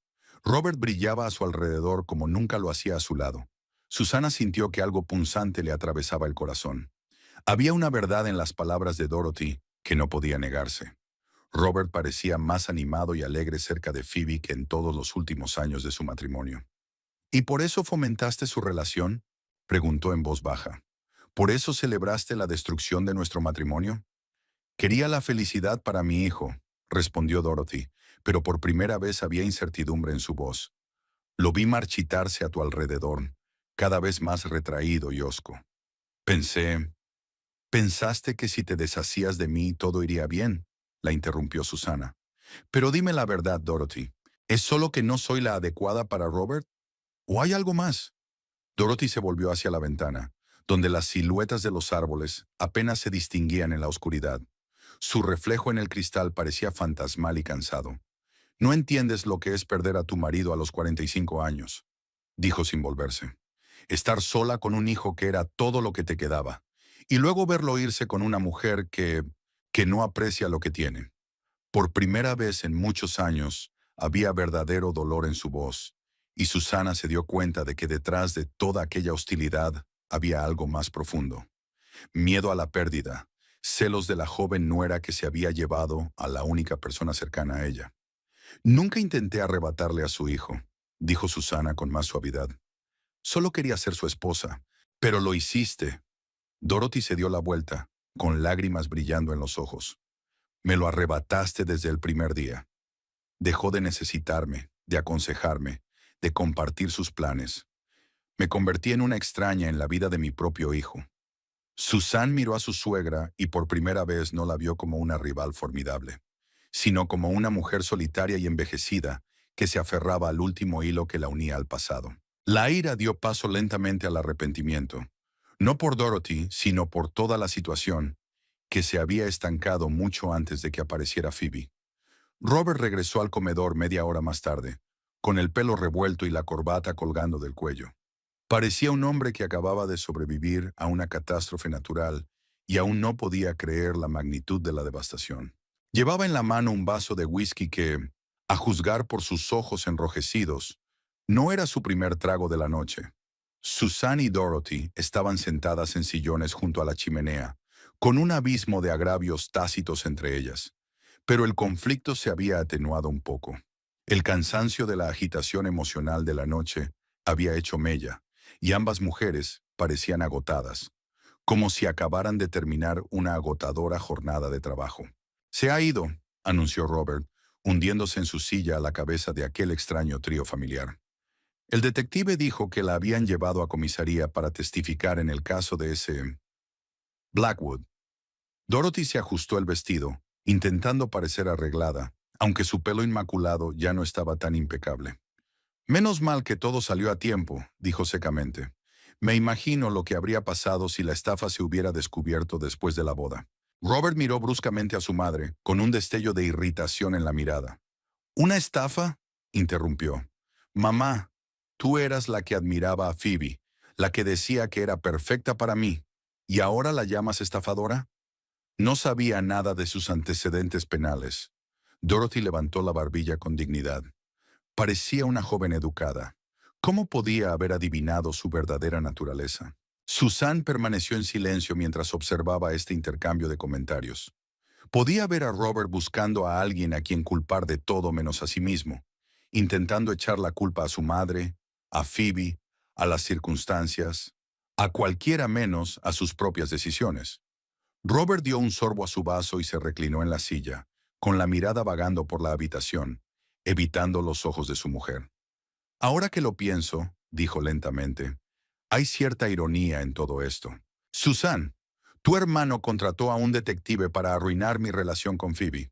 Robert brillaba a su alrededor como nunca lo hacía a su lado. Susana sintió que algo punzante le atravesaba el corazón. Había una verdad en las palabras de Dorothy que no podía negarse. Robert parecía más animado y alegre cerca de Phoebe que en todos los últimos años de su matrimonio. ¿Y por eso fomentaste su relación?, preguntó en voz baja. ¿Por eso celebraste la destrucción de nuestro matrimonio? Quería la felicidad para mi hijo, respondió Dorothy, pero por primera vez había incertidumbre en su voz. Lo vi marchitarse a tu alrededor, cada vez más retraído y hosco. Pensaste que si te deshacías de mí todo iría bien, la interrumpió Susana. Pero dime la verdad, Dorothy. ¿Es solo que no soy la adecuada para Robert? ¿O hay algo más? Dorothy se volvió hacia la ventana, donde las siluetas de los árboles apenas se distinguían en la oscuridad. Su reflejo en el cristal parecía fantasmal y cansado. No entiendes lo que es perder a tu marido a los 45 años, dijo sin volverse. Estar sola con un hijo que era todo lo que te quedaba, y luego verlo irse con una mujer que no aprecia lo que tiene. Por primera vez en muchos años, había verdadero dolor en su voz, y Susana se dio cuenta de que detrás de toda aquella hostilidad había algo más profundo. Miedo a la pérdida, celos de la joven nuera que se había llevado a la única persona cercana a ella. Nunca intenté arrebatarle a su hijo, dijo Susana con más suavidad. Solo quería ser su esposa, pero lo hiciste. Dorothy se dio la vuelta, con lágrimas brillando en los ojos. Me lo arrebataste desde el primer día. Dejó de necesitarme, de aconsejarme, de compartir sus planes. Me convertí en una extraña en la vida de mi propio hijo. Susan miró a su suegra y por primera vez no la vio como una rival formidable, sino como una mujer solitaria y envejecida que se aferraba al último hilo que la unía al pasado. La ira dio paso lentamente al arrepentimiento, no por Dorothy, sino por toda la situación, que se había estancado mucho antes de que apareciera Phoebe. Robert regresó al comedor media hora más tarde, con el pelo revuelto y la corbata colgando del cuello. Parecía un hombre que acababa de sobrevivir a una catástrofe natural y aún no podía creer la magnitud de la devastación. Llevaba en la mano un vaso de whisky que, a juzgar por sus ojos enrojecidos, no era su primer trago de la noche. Susan y Dorothy estaban sentadas en sillones junto a la chimenea, con un abismo de agravios tácitos entre ellas. Pero el conflicto se había atenuado un poco. El cansancio de la agitación emocional de la noche había hecho mella, y ambas mujeres parecían agotadas, como si acabaran de terminar una agotadora jornada de trabajo. «Se ha ido», anunció Robert, hundiéndose en su silla a la cabeza de aquel extraño trío familiar. El detective dijo que la habían llevado a comisaría para testificar en el caso de ese Blackwood. Dorothy se ajustó el vestido, intentando parecer arreglada, aunque su pelo inmaculado ya no estaba tan impecable. «Menos mal que todo salió a tiempo», dijo secamente. «Me imagino lo que habría pasado si la estafa se hubiera descubierto después de la boda». Robert miró bruscamente a su madre, con un destello de irritación en la mirada. «¿Una estafa?», interrumpió. «Mamá, tú eras la que admiraba a Phoebe, la que decía que era perfecta para mí, ¿y ahora la llamas estafadora?». No sabía nada de sus antecedentes penales. Dorothy levantó la barbilla con dignidad. Parecía una joven educada. ¿Cómo podía haber adivinado su verdadera naturaleza? Susan permaneció en silencio mientras observaba este intercambio de comentarios. Podía ver a Robert buscando a alguien a quien culpar de todo menos a sí mismo, intentando echar la culpa a su madre, a Phoebe, a las circunstancias, a cualquiera menos a sus propias decisiones. Robert dio un sorbo a su vaso y se reclinó en la silla, con la mirada vagando por la habitación, evitando los ojos de su mujer. «Ahora que lo pienso», dijo lentamente, «hay cierta ironía en todo esto. Susan, tu hermano contrató a un detective para arruinar mi relación con Phoebe.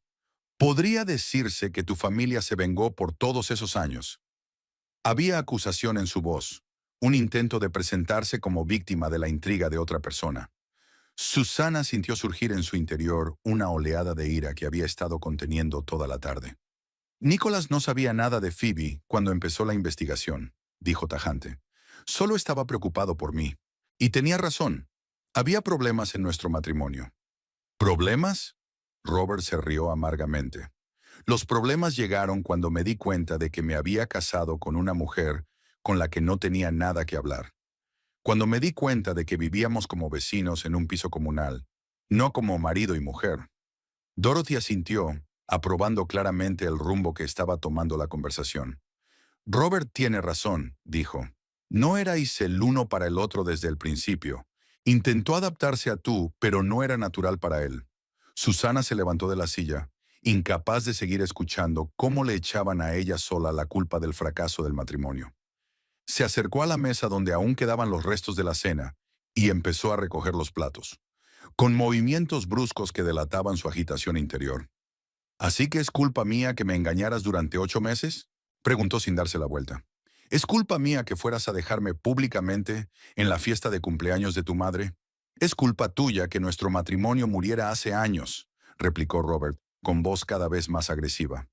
Podría decirse que tu familia se vengó por todos esos años». Había acusación en su voz, un intento de presentarse como víctima de la intriga de otra persona. Susana sintió surgir en su interior una oleada de ira que había estado conteniendo toda la tarde. «Nicholas no sabía nada de Phoebe cuando empezó la investigación», dijo tajante. «Solo estaba preocupado por mí. Y tenía razón. Había problemas en nuestro matrimonio». «¿Problemas?», Robert se rió amargamente. «Los problemas llegaron cuando me di cuenta de que me había casado con una mujer con la que no tenía nada que hablar. Cuando me di cuenta de que vivíamos como vecinos en un piso comunal, no como marido y mujer». Dorothy asintió, aprobando claramente el rumbo que estaba tomando la conversación. «Robert tiene razón», dijo. «No erais el uno para el otro desde el principio. Intentó adaptarse a tú, pero no era natural para él». Susana se levantó de la silla, incapaz de seguir escuchando cómo le echaban a ella sola la culpa del fracaso del matrimonio. Se acercó a la mesa donde aún quedaban los restos de la cena y empezó a recoger los platos, con movimientos bruscos que delataban su agitación interior. «¿Así que es culpa mía que me engañaras durante 8 meses?» preguntó sin darse la vuelta. «¿Es culpa mía que fueras a dejarme públicamente en la fiesta de cumpleaños de tu madre? Es culpa tuya que nuestro matrimonio muriera hace años», replicó Robert, con voz cada vez más agresiva.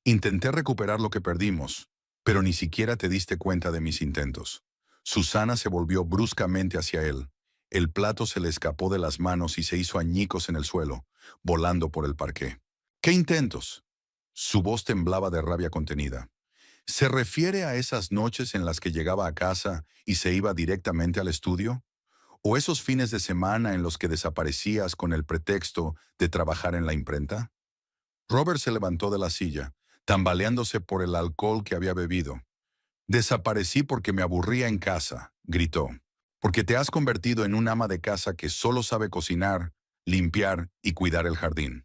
«Intenté recuperar lo que perdimos, pero ni siquiera te diste cuenta de mis intentos». Susana se volvió bruscamente hacia él. El plato se le escapó de las manos y se hizo añicos en el suelo, volando por el parqué. ¿Qué intentos? Su voz temblaba de rabia contenida. ¿Se refiere a esas noches en las que llegaba a casa y se iba directamente al estudio? ¿O esos fines de semana en los que desaparecías con el pretexto de trabajar en la imprenta? Robert se levantó de la silla, tambaleándose por el alcohol que había bebido. Desaparecí porque me aburría en casa, gritó. Porque te has convertido en un ama de casa que solo sabe cocinar, limpiar y cuidar el jardín.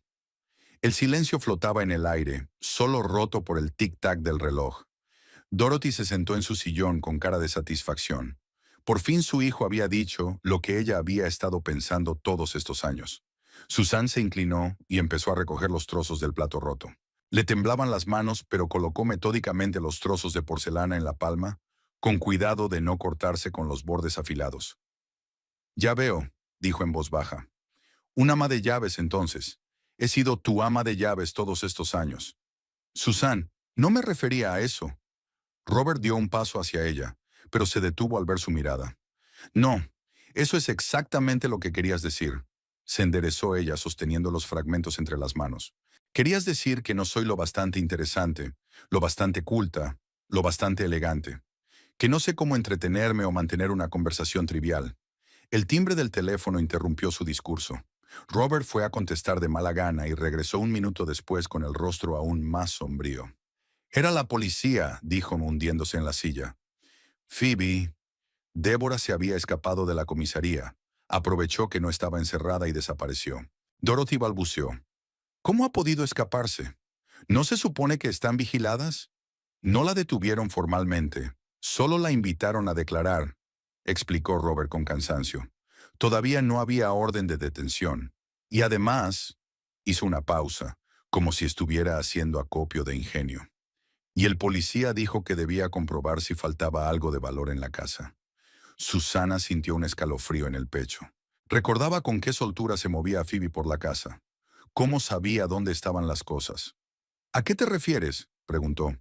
El silencio flotaba en el aire, solo roto por el tic-tac del reloj. Dorothy se sentó en su sillón con cara de satisfacción. Por fin su hijo había dicho lo que ella había estado pensando todos estos años. Susan se inclinó y empezó a recoger los trozos del plato roto. Le temblaban las manos, pero colocó metódicamente los trozos de porcelana en la palma, con cuidado de no cortarse con los bordes afilados. Ya veo, dijo en voz baja. Un ama de llaves, entonces. He sido tu ama de llaves todos estos años. Susan, no me refería a eso. Robert dio un paso hacia ella, pero se detuvo al ver su mirada. No, eso es exactamente lo que querías decir. Se enderezó ella sosteniendo los fragmentos entre las manos. Querías decir que no soy lo bastante interesante, lo bastante culta, lo bastante elegante, que no sé cómo entretenerme o mantener una conversación trivial. El timbre del teléfono interrumpió su discurso. Robert fue a contestar de mala gana y regresó un minuto después con el rostro aún más sombrío. Era la policía, dijo hundiéndose en la silla. Phoebe, Débora se había escapado de la comisaría. Aprovechó que no estaba encerrada y desapareció. Dorothy balbuceó. ¿Cómo ha podido escaparse? ¿No se supone que están vigiladas? No la detuvieron formalmente. Solo la invitaron a declarar, explicó Robert con cansancio. Todavía no había orden de detención. Y además, hizo una pausa, como si estuviera haciendo acopio de ingenio. Y el policía dijo que debía comprobar si faltaba algo de valor en la casa. Susana sintió un escalofrío en el pecho. Recordaba con qué soltura se movía Phoebe por la casa. Cómo sabía dónde estaban las cosas. ¿A qué te refieres?, preguntó.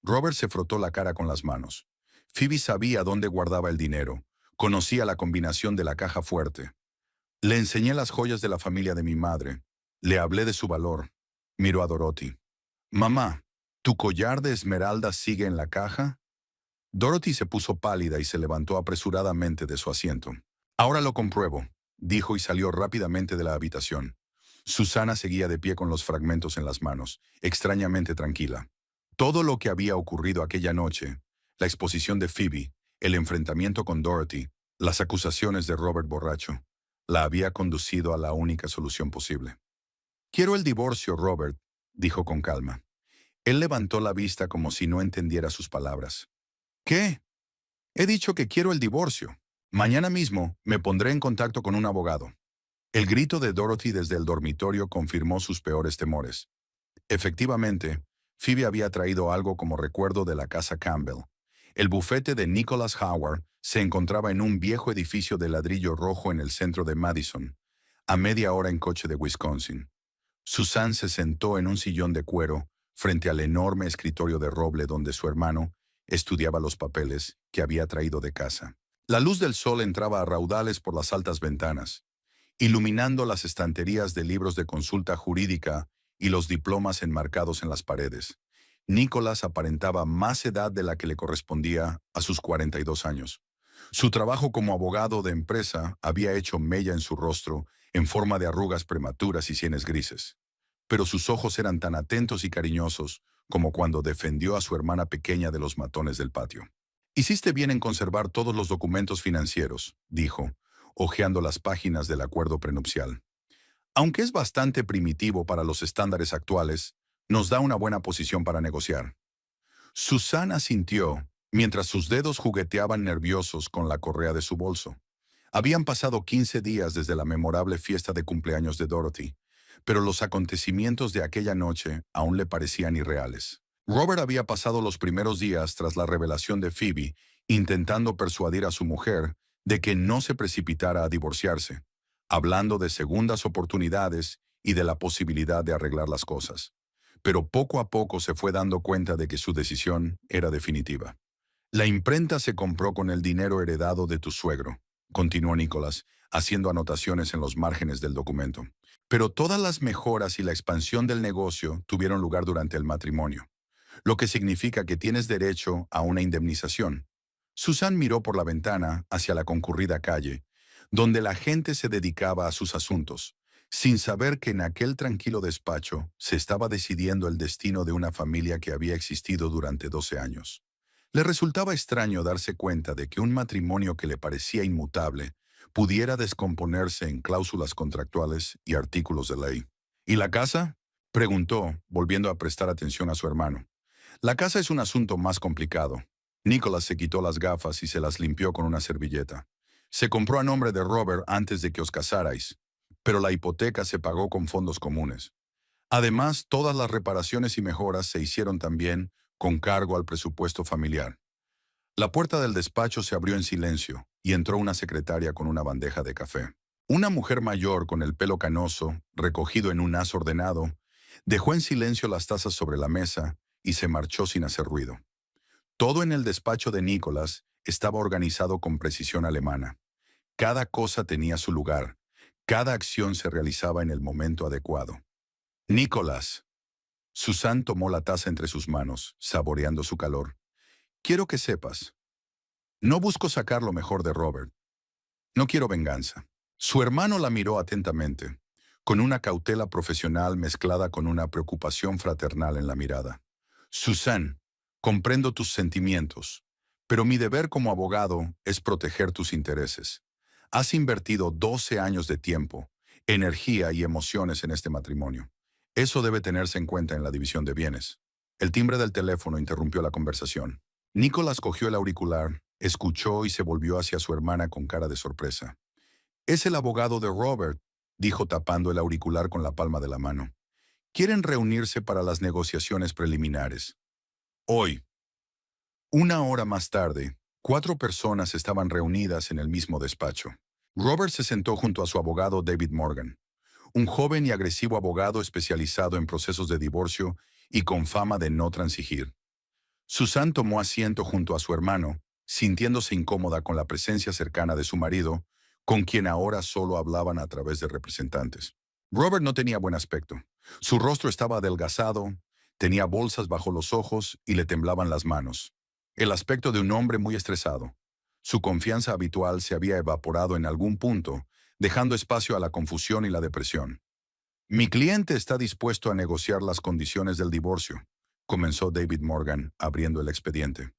Robert se frotó la cara con las manos. Phoebe sabía dónde guardaba el dinero. Conocía la combinación de la caja fuerte. Le enseñé las joyas de la familia de mi madre. Le hablé de su valor. Miró a Dorothy. Mamá, ¿tu collar de esmeraldas sigue en la caja? Dorothy se puso pálida y se levantó apresuradamente de su asiento. Ahora lo compruebo, dijo y salió rápidamente de la habitación. Susana seguía de pie con los fragmentos en las manos, extrañamente tranquila. Todo lo que había ocurrido aquella noche, la exposición de Phoebe, el enfrentamiento con Dorothy, las acusaciones de Robert borracho, la había conducido a la única solución posible. Quiero el divorcio, Robert, dijo con calma. Él levantó la vista como si no entendiera sus palabras. ¿Qué? He dicho que quiero el divorcio. Mañana mismo me pondré en contacto con un abogado. El grito de Dorothy desde el dormitorio confirmó sus peores temores. Efectivamente, Phoebe había traído algo como recuerdo de la casa Campbell. El bufete de Nicholas Howard se encontraba en un viejo edificio de ladrillo rojo en el centro de Madison, a media hora en coche de Wisconsin. Susan se sentó en un sillón de cuero frente al enorme escritorio de roble donde su hermano estudiaba los papeles que había traído de casa. La luz del sol entraba a raudales por las altas ventanas, iluminando las estanterías de libros de consulta jurídica y los diplomas enmarcados en las paredes. Nicholas aparentaba más edad de la que le correspondía a sus 42 años. Su trabajo como abogado de empresa había hecho mella en su rostro en forma de arrugas prematuras y sienes grises. Pero sus ojos eran tan atentos y cariñosos como cuando defendió a su hermana pequeña de los matones del patio. Hiciste bien en conservar todos los documentos financieros, dijo, hojeando las páginas del acuerdo prenupcial. Aunque es bastante primitivo para los estándares actuales, nos da una buena posición para negociar. Susana sintió, mientras sus dedos jugueteaban nerviosos con la correa de su bolso. Habían pasado 15 días desde la memorable fiesta de cumpleaños de Dorothy, pero los acontecimientos de aquella noche aún le parecían irreales. Robert había pasado los primeros días tras la revelación de Phoebe, intentando persuadir a su mujer de que no se precipitara a divorciarse, hablando de segundas oportunidades y de la posibilidad de arreglar las cosas. Pero poco a poco se fue dando cuenta de que su decisión era definitiva. La imprenta se compró con el dinero heredado de tu suegro, continuó Nicholas, haciendo anotaciones en los márgenes del documento. Pero todas las mejoras y la expansión del negocio tuvieron lugar durante el matrimonio, lo que significa que tienes derecho a una indemnización. Susan miró por la ventana hacia la concurrida calle, donde la gente se dedicaba a sus asuntos, sin saber que en aquel tranquilo despacho se estaba decidiendo el destino de una familia que había existido durante 12 años. Le resultaba extraño darse cuenta de que un matrimonio que le parecía inmutable pudiera descomponerse en cláusulas contractuales y artículos de ley. ¿Y la casa? Preguntó, volviendo a prestar atención a su hermano. La casa es un asunto más complicado. Nicholas se quitó las gafas y se las limpió con una servilleta. Se compró a nombre de Robert antes de que os casarais, pero la hipoteca se pagó con fondos comunes. Además, todas las reparaciones y mejoras se hicieron también con cargo al presupuesto familiar. La puerta del despacho se abrió en silencio y entró una secretaria con una bandeja de café. Una mujer mayor con el pelo canoso, recogido en un haz ordenado, dejó en silencio las tazas sobre la mesa y se marchó sin hacer ruido. Todo en el despacho de Nicholas estaba organizado con precisión alemana. Cada cosa tenía su lugar. Cada acción se realizaba en el momento adecuado. Nicholas. Susan tomó la taza entre sus manos, saboreando su calor. Quiero que sepas. No busco sacar lo mejor de Robert. No quiero venganza. Su hermano la miró atentamente, con una cautela profesional mezclada con una preocupación fraternal en la mirada. Susan, comprendo tus sentimientos, pero mi deber como abogado es proteger tus intereses. Has invertido 12 años de tiempo, energía y emociones en este matrimonio. Eso debe tenerse en cuenta en la división de bienes. El timbre del teléfono interrumpió la conversación. Nicholas cogió el auricular, escuchó y se volvió hacia su hermana con cara de sorpresa. «Es el abogado de Robert», dijo tapando el auricular con la palma de la mano. «Quieren reunirse para las negociaciones preliminares. Hoy». Una hora más tarde, 4 personas estaban reunidas en el mismo despacho. Robert se sentó junto a su abogado David Morgan, un joven y agresivo abogado especializado en procesos de divorcio y con fama de no transigir. Susan tomó asiento junto a su hermano, sintiéndose incómoda con la presencia cercana de su marido, con quien ahora solo hablaban a través de representantes. Robert no tenía buen aspecto. Su rostro estaba adelgazado, tenía bolsas bajo los ojos y le temblaban las manos. El aspecto de un hombre muy estresado. Su confianza habitual se había evaporado en algún punto, dejando espacio a la confusión y la depresión. «Mi cliente está dispuesto a negociar las condiciones del divorcio», comenzó David Morgan, abriendo el expediente.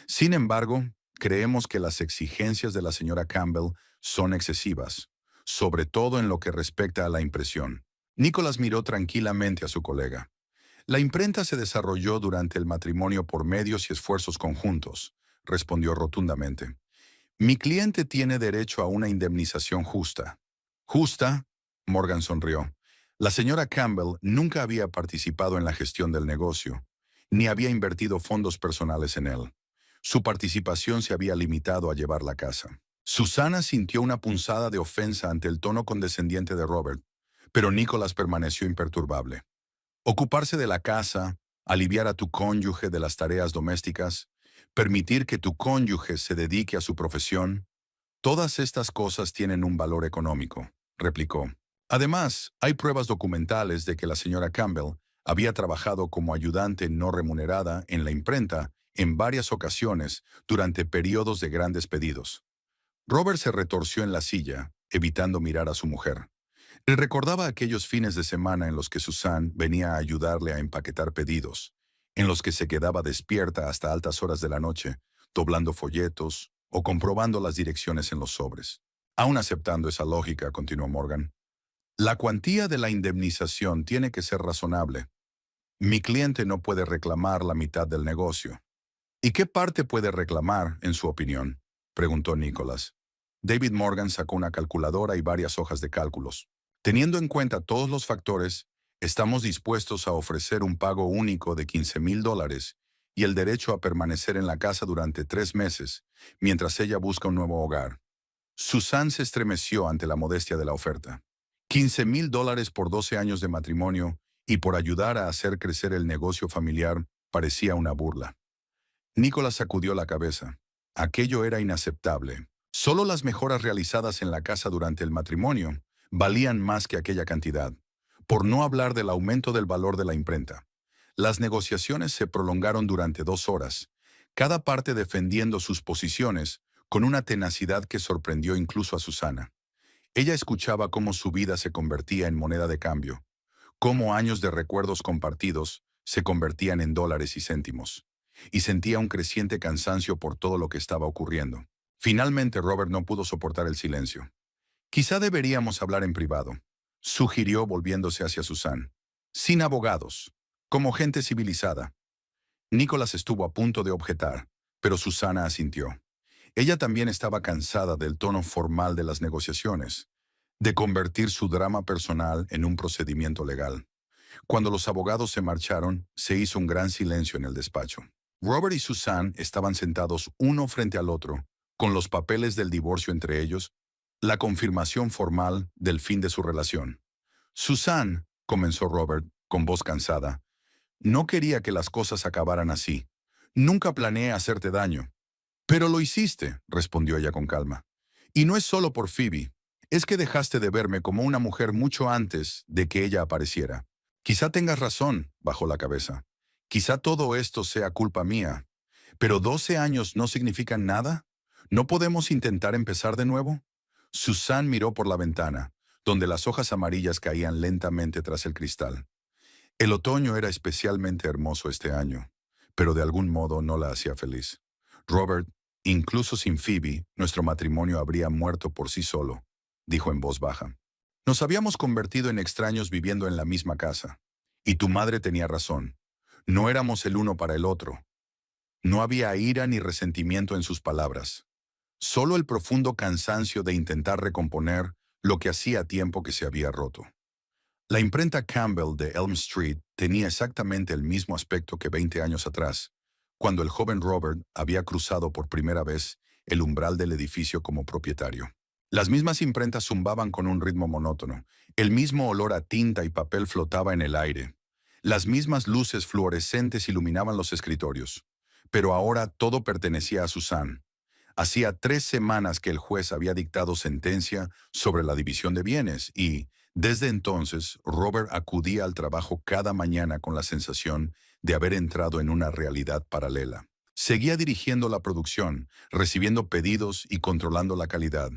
«Sin embargo, creemos que las exigencias de la señora Campbell son excesivas, sobre todo en lo que respecta a la impresión». Nicholas miró tranquilamente a su colega. «La imprenta se desarrolló durante el matrimonio por medios y esfuerzos conjuntos», respondió rotundamente. «Mi cliente tiene derecho a una indemnización justa». «¿Justa?», Morgan sonrió. La señora Campbell nunca había participado en la gestión del negocio, ni había invertido fondos personales en él. Su participación se había limitado a llevar la casa. Susana sintió una punzada de ofensa ante el tono condescendiente de Robert, pero Nicholas permaneció imperturbable. Ocuparse de la casa, aliviar a tu cónyuge de las tareas domésticas, permitir que tu cónyuge se dedique a su profesión, todas estas cosas tienen un valor económico, replicó. Además, hay pruebas documentales de que la señora Campbell había trabajado como ayudante no remunerada en la imprenta en varias ocasiones durante periodos de grandes pedidos. Robert se retorció en la silla, evitando mirar a su mujer. Le recordaba aquellos fines de semana en los que Susan venía a ayudarle a empaquetar pedidos, en los que se quedaba despierta hasta altas horas de la noche, doblando folletos o comprobando las direcciones en los sobres. Aún aceptando esa lógica, continuó Morgan, la cuantía de la indemnización tiene que ser razonable. Mi cliente no puede reclamar la mitad del negocio. ¿Y qué parte puede reclamar, en su opinión?, preguntó Nicholas. David Morgan sacó una calculadora y varias hojas de cálculos. Teniendo en cuenta todos los factores, estamos dispuestos a ofrecer un pago único de $15,000 y el derecho a permanecer en la casa durante 3 meses, mientras ella busca un nuevo hogar. Susan se estremeció ante la modestia de la oferta. $15,000 por 12 años de matrimonio y por ayudar a hacer crecer el negocio familiar parecía una burla. Nicholas sacudió la cabeza. Aquello era inaceptable. Solo las mejoras realizadas en la casa durante el matrimonio valían más que aquella cantidad. Por no hablar del aumento del valor de la imprenta. Las negociaciones se prolongaron durante 2 horas, cada parte defendiendo sus posiciones con una tenacidad que sorprendió incluso a Susana. Ella escuchaba cómo su vida se convertía en moneda de cambio, cómo años de recuerdos compartidos se convertían en dólares y céntimos, y sentía un creciente cansancio por todo lo que estaba ocurriendo. Finalmente Robert no pudo soportar el silencio. Quizá deberíamos hablar en privado, sugirió volviéndose hacia Susan. Sin abogados, como gente civilizada. Nicholas estuvo a punto de objetar, pero Susana asintió. Ella también estaba cansada del tono formal de las negociaciones, de convertir su drama personal en un procedimiento legal. Cuando los abogados se marcharon, se hizo un gran silencio en el despacho. Robert y Susan estaban sentados uno frente al otro, con los papeles del divorcio entre ellos, la confirmación formal del fin de su relación. Susan, comenzó Robert, con voz cansada, no quería que las cosas acabaran así. Nunca planeé hacerte daño. Pero lo hiciste, respondió ella con calma. Y no es solo por Phoebe, es que dejaste de verme como una mujer mucho antes de que ella apareciera. Quizá tengas razón, bajó la cabeza. Quizá todo esto sea culpa mía. ¿Pero 12 años no significan nada? ¿No podemos intentar empezar de nuevo? Susan miró por la ventana, donde las hojas amarillas caían lentamente tras el cristal. El otoño era especialmente hermoso este año, pero de algún modo no la hacía feliz. Robert, incluso sin Phoebe, nuestro matrimonio habría muerto por sí solo, dijo en voz baja. Nos habíamos convertido en extraños viviendo en la misma casa. Y tu madre tenía razón. No éramos el uno para el otro. No había ira ni resentimiento en sus palabras. Solo el profundo cansancio de intentar recomponer lo que hacía tiempo que se había roto. La imprenta Campbell de Elm Street tenía exactamente el mismo aspecto que 20 años atrás, cuando el joven Robert había cruzado por primera vez el umbral del edificio como propietario. Las mismas imprentas zumbaban con un ritmo monótono, el mismo olor a tinta y papel flotaba en el aire. Las mismas luces fluorescentes iluminaban los escritorios. Pero ahora todo pertenecía a Susan. Hacía 3 semanas que el juez había dictado sentencia sobre la división de bienes y, desde entonces, Robert acudía al trabajo cada mañana con la sensación de haber entrado en una realidad paralela. Seguía dirigiendo la producción, recibiendo pedidos y controlando la calidad,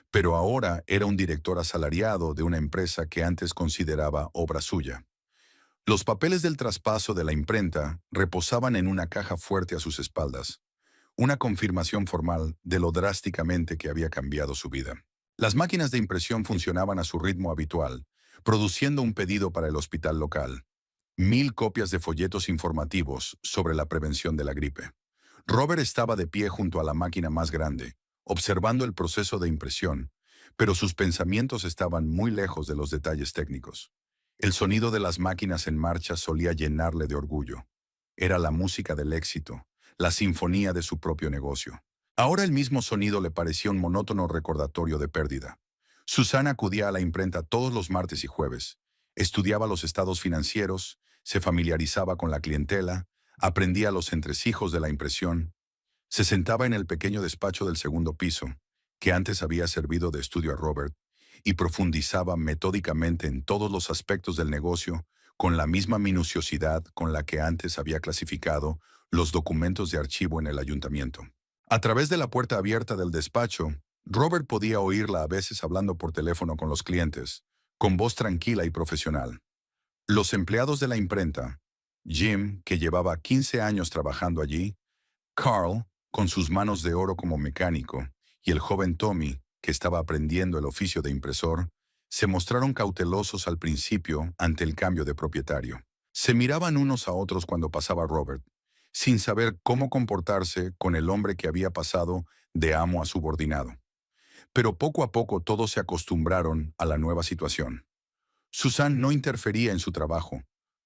pero ahora era un director asalariado de una empresa que antes consideraba obra suya. Los papeles del traspaso de la imprenta reposaban en una caja fuerte a sus espaldas, una confirmación formal de lo drásticamente que había cambiado su vida. Las máquinas de impresión funcionaban a su ritmo habitual, produciendo un pedido para el hospital local. 1000 copias de folletos informativos sobre la prevención de la gripe. Robert estaba de pie junto a la máquina más grande, observando el proceso de impresión, pero sus pensamientos estaban muy lejos de los detalles técnicos. El sonido de las máquinas en marcha solía llenarle de orgullo. Era la música del éxito, la sinfonía de su propio negocio. Ahora el mismo sonido le parecía un monótono recordatorio de pérdida. Susana acudía a la imprenta todos los martes y jueves. Estudiaba los estados financieros, se familiarizaba con la clientela, aprendía los entresijos de la impresión. Se sentaba en el pequeño despacho del segundo piso, que antes había servido de estudio a Robert, y profundizaba metódicamente en todos los aspectos del negocio con la misma minuciosidad con la que antes había clasificado los documentos de archivo en el ayuntamiento. A través de la puerta abierta del despacho, Robert podía oírla a veces hablando por teléfono con los clientes, con voz tranquila y profesional. Los empleados de la imprenta, Jim, que llevaba 15 años trabajando allí, Carl, con sus manos de oro como mecánico, y el joven Tommy, que estaba aprendiendo el oficio de impresor, se mostraron cautelosos al principio ante el cambio de propietario. Se miraban unos a otros cuando pasaba Robert, sin saber cómo comportarse con el hombre que había pasado de amo a subordinado. Pero poco a poco todos se acostumbraron a la nueva situación. Susan no interfería en su trabajo,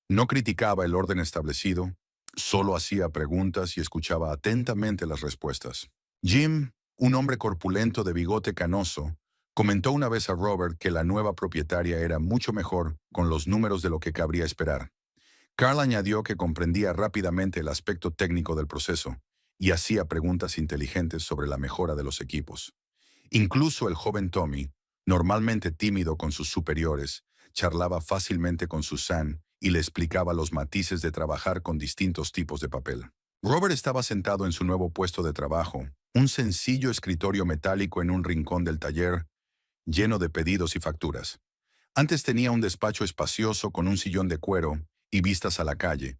no criticaba el orden establecido, solo hacía preguntas y escuchaba atentamente las respuestas. Jim, un hombre corpulento de bigote canoso, comentó una vez a Robert que la nueva propietaria era mucho mejor con los números de lo que cabría esperar. Carl añadió que comprendía rápidamente el aspecto técnico del proceso y hacía preguntas inteligentes sobre la mejora de los equipos. Incluso el joven Tommy, normalmente tímido con sus superiores, charlaba fácilmente con Suzanne y le explicaba los matices de trabajar con distintos tipos de papel. Robert estaba sentado en su nuevo puesto de trabajo, un sencillo escritorio metálico en un rincón del taller, lleno de pedidos y facturas. Antes tenía un despacho espacioso con un sillón de cuero y vistas a la calle,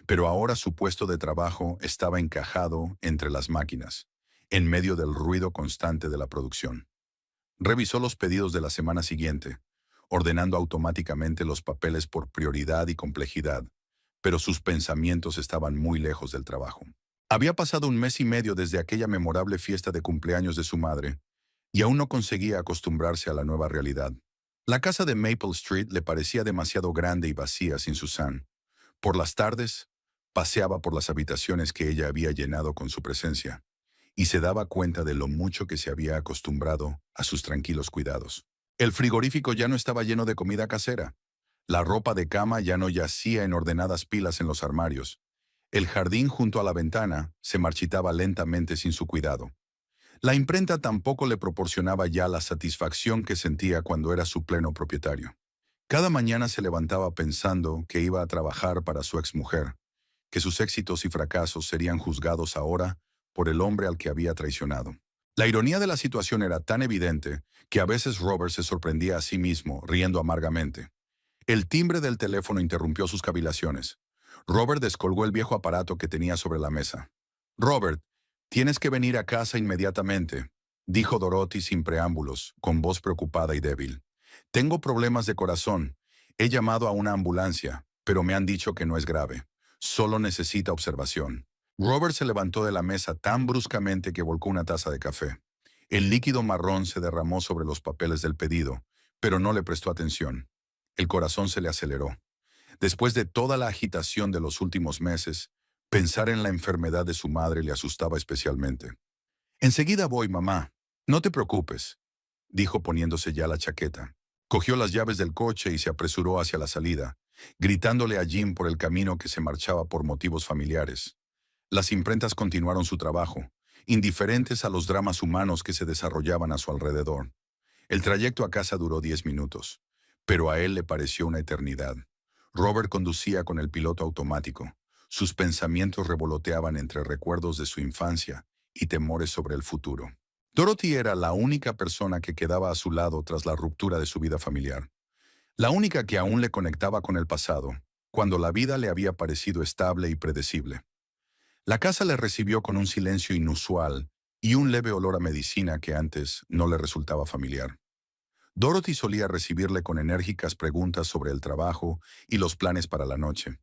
pero ahora su puesto de trabajo estaba encajado entre las máquinas, en medio del ruido constante de la producción. Revisó los pedidos de la semana siguiente, ordenando automáticamente los papeles por prioridad y complejidad, pero sus pensamientos estaban muy lejos del trabajo. Había pasado un mes y medio desde aquella memorable fiesta de cumpleaños de su madre, y aún no conseguía acostumbrarse a la nueva realidad. La casa de Maple Street le parecía demasiado grande y vacía sin Suzanne. Por las tardes, paseaba por las habitaciones que ella había llenado con su presencia, y se daba cuenta de lo mucho que se había acostumbrado a sus tranquilos cuidados. El frigorífico ya no estaba lleno de comida casera. La ropa de cama ya no yacía en ordenadas pilas en los armarios. El jardín junto a la ventana se marchitaba lentamente sin su cuidado. La imprenta tampoco le proporcionaba ya la satisfacción que sentía cuando era su pleno propietario. Cada mañana se levantaba pensando que iba a trabajar para su exmujer, que sus éxitos y fracasos serían juzgados ahora por el hombre al que había traicionado. La ironía de la situación era tan evidente que a veces Robert se sorprendía a sí mismo, riendo amargamente. El timbre del teléfono interrumpió sus cavilaciones. Robert descolgó el viejo aparato que tenía sobre la mesa. «Robert, tienes que venir a casa inmediatamente», dijo Dorothy sin preámbulos, con voz preocupada y débil. «Tengo problemas de corazón. He llamado a una ambulancia, pero me han dicho que no es grave. Solo necesita observación». Robert se levantó de la mesa tan bruscamente que volcó una taza de café. El líquido marrón se derramó sobre los papeles del pedido, pero no le prestó atención. El corazón se le aceleró. Después de toda la agitación de los últimos meses, pensar en la enfermedad de su madre le asustaba especialmente. «Enseguida voy, mamá. No te preocupes», dijo poniéndose ya la chaqueta. Cogió las llaves del coche y se apresuró hacia la salida, gritándole a Jim por el camino que se marchaba por motivos familiares. Las imprentas continuaron su trabajo, indiferentes a los dramas humanos que se desarrollaban a su alrededor. El trayecto a casa duró 10 minutos, pero a él le pareció una eternidad. Robert conducía con el piloto automático. Sus pensamientos revoloteaban entre recuerdos de su infancia y temores sobre el futuro. Dorothy era la única persona que quedaba a su lado tras la ruptura de su vida familiar. La única que aún le conectaba con el pasado, cuando la vida le había parecido estable y predecible. La casa le recibió con un silencio inusual y un leve olor a medicina que antes no le resultaba familiar. Dorothy solía recibirle con enérgicas preguntas sobre el trabajo y los planes para la noche,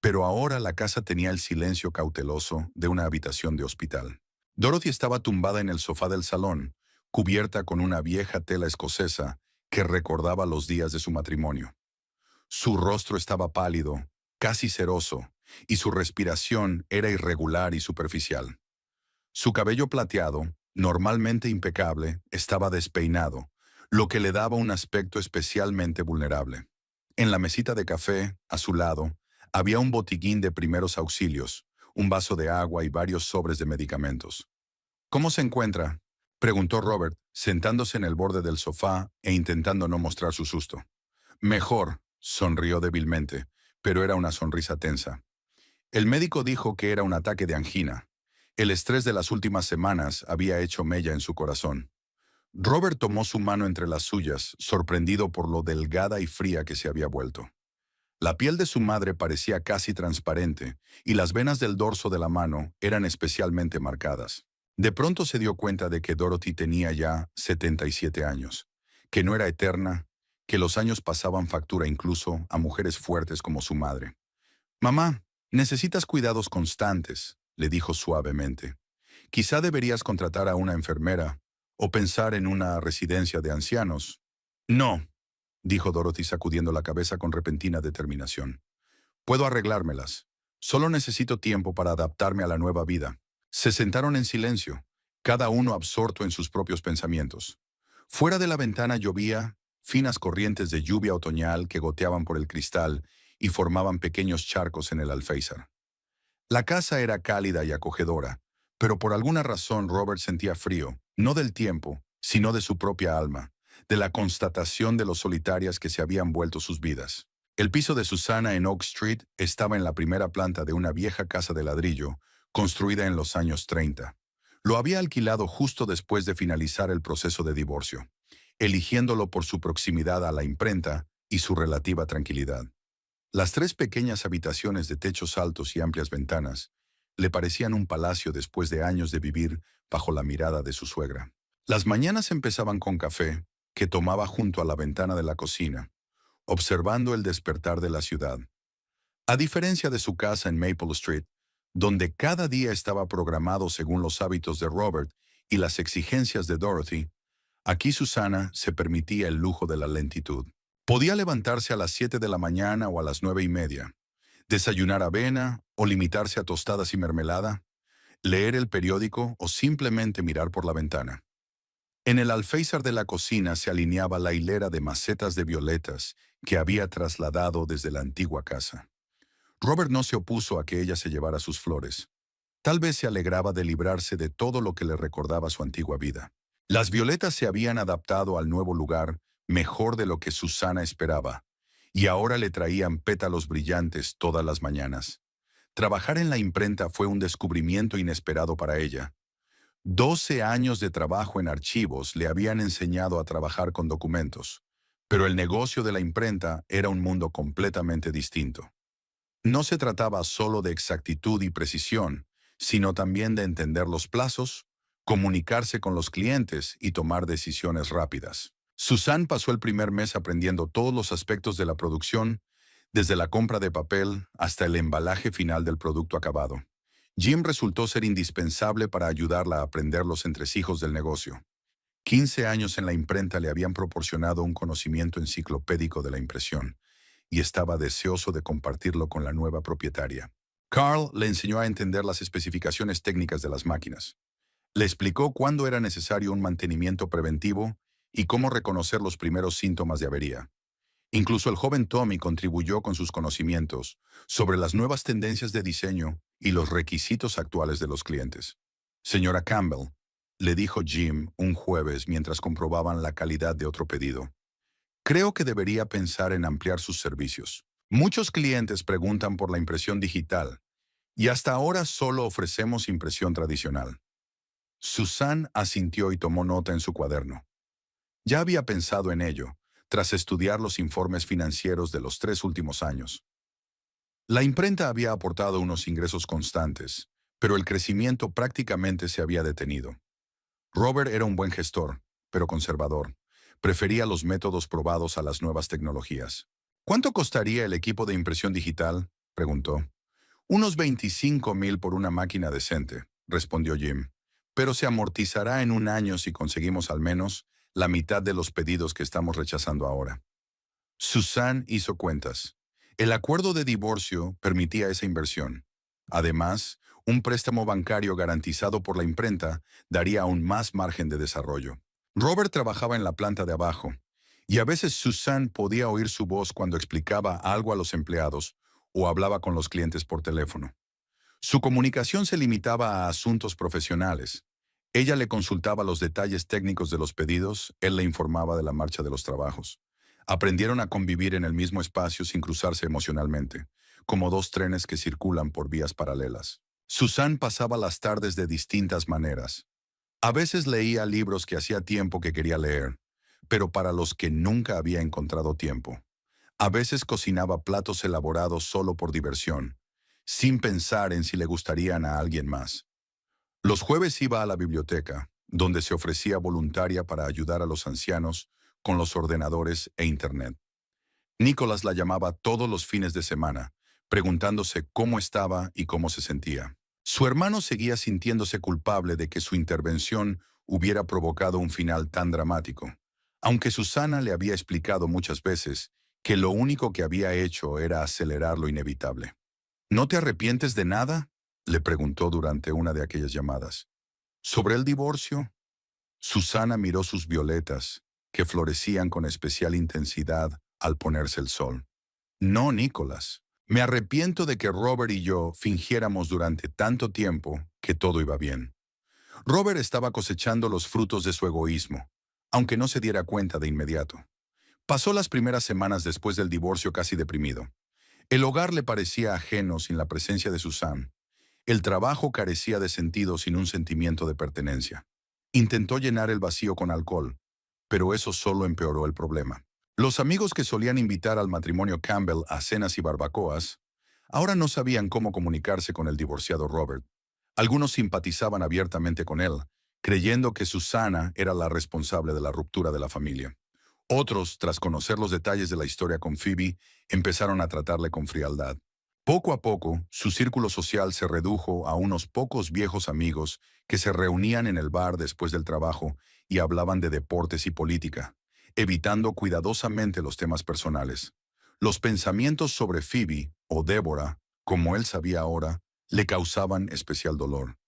pero ahora la casa tenía el silencio cauteloso de una habitación de hospital. Dorothy estaba tumbada en el sofá del salón, cubierta con una vieja tela escocesa que recordaba los días de su matrimonio. Su rostro estaba pálido, casi ceroso, y su respiración era irregular y superficial. Su cabello plateado, normalmente impecable, estaba despeinado, lo que le daba un aspecto especialmente vulnerable. En la mesita de café, a su lado, había un botiquín de primeros auxilios, un vaso de agua y varios sobres de medicamentos. «¿Cómo se encuentra?», preguntó Robert, sentándose en el borde del sofá e intentando no mostrar su susto. «Mejor», sonrió débilmente, pero era una sonrisa tensa. El médico dijo que era un ataque de angina. El estrés de las últimas semanas había hecho mella en su corazón. Robert tomó su mano entre las suyas, sorprendido por lo delgada y fría que se había vuelto. La piel de su madre parecía casi transparente, y las venas del dorso de la mano eran especialmente marcadas. De pronto se dio cuenta de que Dorothy tenía ya 77 años, que no era eterna, que los años pasaban factura incluso a mujeres fuertes como su madre. «Mamá, necesitas cuidados constantes», le dijo suavemente. «Quizá deberías contratar a una enfermera o pensar en una residencia de ancianos». «No», dijo Dorothy sacudiendo la cabeza con repentina determinación. «Puedo arreglármelas. Solo necesito tiempo para adaptarme a la nueva vida». Se sentaron en silencio, cada uno absorto en sus propios pensamientos. Fuera de la ventana llovía, finas corrientes de lluvia otoñal que goteaban por el cristal y formaban pequeños charcos en el alféizar. La casa era cálida y acogedora, pero por alguna razón Robert sentía frío, no del tiempo, sino de su propia alma, de la constatación de lo solitarias que se habían vuelto sus vidas. El piso de Susana en Oak Street estaba en la primera planta de una vieja casa de ladrillo, construida en los años 30. Lo había alquilado justo después de finalizar el proceso de divorcio, eligiéndolo por su proximidad a la imprenta y su relativa tranquilidad. Las tres pequeñas habitaciones de techos altos y amplias ventanas le parecían un palacio después de años de vivir bajo la mirada de su suegra. Las mañanas empezaban con café, que tomaba junto a la ventana de la cocina, observando el despertar de la ciudad. A diferencia de su casa en Maple Street, donde cada día estaba programado según los hábitos de Robert y las exigencias de Dorothy, aquí Susana se permitía el lujo de la lentitud. Podía levantarse a las 7 de la mañana o a las 9:30, desayunar avena o limitarse a tostadas y mermelada, leer el periódico o simplemente mirar por la ventana. En el alféizar de la cocina se alineaba la hilera de macetas de violetas que había trasladado desde la antigua casa. Robert no se opuso a que ella se llevara sus flores. Tal vez se alegraba de librarse de todo lo que le recordaba su antigua vida. Las violetas se habían adaptado al nuevo lugar mejor de lo que Susana esperaba, y ahora le traían pétalos brillantes todas las mañanas. Trabajar en la imprenta fue un descubrimiento inesperado para ella. 12 años de trabajo en archivos le habían enseñado a trabajar con documentos, pero el negocio de la imprenta era un mundo completamente distinto. No se trataba solo de exactitud y precisión, sino también de entender los plazos, comunicarse con los clientes y tomar decisiones rápidas. Susan pasó el primer mes aprendiendo todos los aspectos de la producción, desde la compra de papel hasta el embalaje final del producto acabado. Jim resultó ser indispensable para ayudarla a aprender los entresijos del negocio. 15 años en la imprenta le habían proporcionado un conocimiento enciclopédico de la impresión, y estaba deseoso de compartirlo con la nueva propietaria. Carl le enseñó a entender las especificaciones técnicas de las máquinas. Le explicó cuándo era necesario un mantenimiento preventivo y cómo reconocer los primeros síntomas de avería. Incluso el joven Tommy contribuyó con sus conocimientos sobre las nuevas tendencias de diseño y los requisitos actuales de los clientes. Señora Campbell, le dijo Jim un jueves mientras comprobaban la calidad de otro pedido, creo que debería pensar en ampliar sus servicios. Muchos clientes preguntan por la impresión digital, y hasta ahora solo ofrecemos impresión tradicional. Susan asintió y tomó nota en su cuaderno. Ya había pensado en ello, tras estudiar los informes financieros de los 3 últimos años. La imprenta había aportado unos ingresos constantes, pero el crecimiento prácticamente se había detenido. Robert era un buen gestor, pero conservador. Prefería los métodos probados a las nuevas tecnologías. ¿Cuánto costaría el equipo de impresión digital?, preguntó. Unos 25,000 por una máquina decente, respondió Jim, pero se amortizará en un año si conseguimos al menos la mitad de los pedidos que estamos rechazando ahora. Susan hizo cuentas. El acuerdo de divorcio permitía esa inversión. Además, un préstamo bancario garantizado por la imprenta daría aún más margen de desarrollo. Robert trabajaba en la planta de abajo, y a veces Susan podía oír su voz cuando explicaba algo a los empleados o hablaba con los clientes por teléfono. Su comunicación se limitaba a asuntos profesionales. Ella le consultaba los detalles técnicos de los pedidos, él le informaba de la marcha de los trabajos. Aprendieron a convivir en el mismo espacio sin cruzarse emocionalmente, como dos trenes que circulan por vías paralelas. Susan pasaba las tardes de distintas maneras. A veces leía libros que hacía tiempo que quería leer, pero para los que nunca había encontrado tiempo. A veces cocinaba platos elaborados solo por diversión, sin pensar en si le gustarían a alguien más. Los jueves iba a la biblioteca, donde se ofrecía voluntaria para ayudar a los ancianos con los ordenadores e Internet. Nicholas la llamaba todos los fines de semana, preguntándose cómo estaba y cómo se sentía. Su hermano seguía sintiéndose culpable de que su intervención hubiera provocado un final tan dramático, aunque Susana le había explicado muchas veces que lo único que había hecho era acelerar lo inevitable. ¿No te arrepientes de nada?, le preguntó durante una de aquellas llamadas. ¿Sobre el divorcio? Susana miró sus violetas, que florecían con especial intensidad al ponerse el sol. No, Nicholas. Me arrepiento de que Robert y yo fingiéramos durante tanto tiempo que todo iba bien. Robert estaba cosechando los frutos de su egoísmo. aunque no se diera cuenta de inmediato. Pasó las primeras semanas después del divorcio casi deprimido. El hogar le parecía ajeno sin la presencia de Susan. El trabajo carecía de sentido sin un sentimiento de pertenencia. Intentó llenar el vacío con alcohol, pero eso solo empeoró el problema. Los amigos que solían invitar al matrimonio Campbell a cenas y barbacoas, ahora no sabían cómo comunicarse con el divorciado Robert. Algunos simpatizaban abiertamente con él, creyendo que Susana era la responsable de la ruptura de la familia. Otros, tras conocer los detalles de la historia con Phoebe, empezaron a tratarle con frialdad. Poco a poco, su círculo social se redujo a unos pocos viejos amigos que se reunían en el bar después del trabajo y hablaban de deportes y política, evitando cuidadosamente los temas personales. Los pensamientos sobre Phoebe, o Débora, como él sabía ahora, le causaban especial dolor.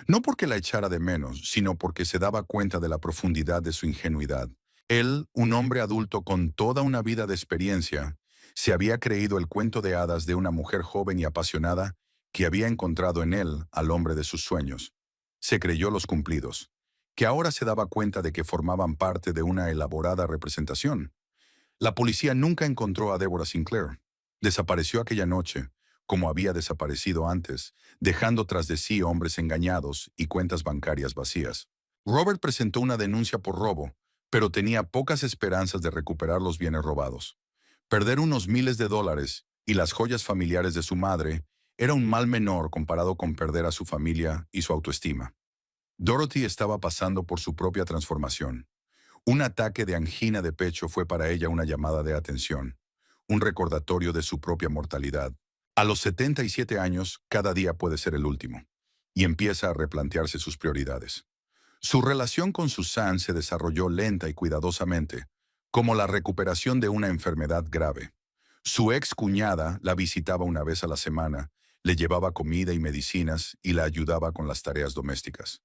No porque la echara de menos, sino porque se daba cuenta de la profundidad de su ingenuidad. Él, un hombre adulto con toda una vida de experiencia, se había creído el cuento de hadas de una mujer joven y apasionada que había encontrado en él al hombre de sus sueños. Se creyó los cumplidos, que ahora se daba cuenta de que formaban parte de una elaborada representación. La policía nunca encontró a Deborah Sinclair. Desapareció aquella noche, como había desaparecido antes, dejando tras de sí hombres engañados y cuentas bancarias vacías. Robert presentó una denuncia por robo, pero tenía pocas esperanzas de recuperar los bienes robados. Perder unos miles de dólares y las joyas familiares de su madre era un mal menor comparado con perder a su familia y su autoestima. Dorothy estaba pasando por su propia transformación. Un ataque de angina de pecho fue para ella una llamada de atención, un recordatorio de su propia mortalidad. A los 77 años, cada día puede ser el último, y empieza a replantearse sus prioridades. Su relación con Susan se desarrolló lenta y cuidadosamente, como la recuperación de una enfermedad grave. Su ex cuñada la visitaba una vez a la semana, le llevaba comida y medicinas y la ayudaba con las tareas domésticas.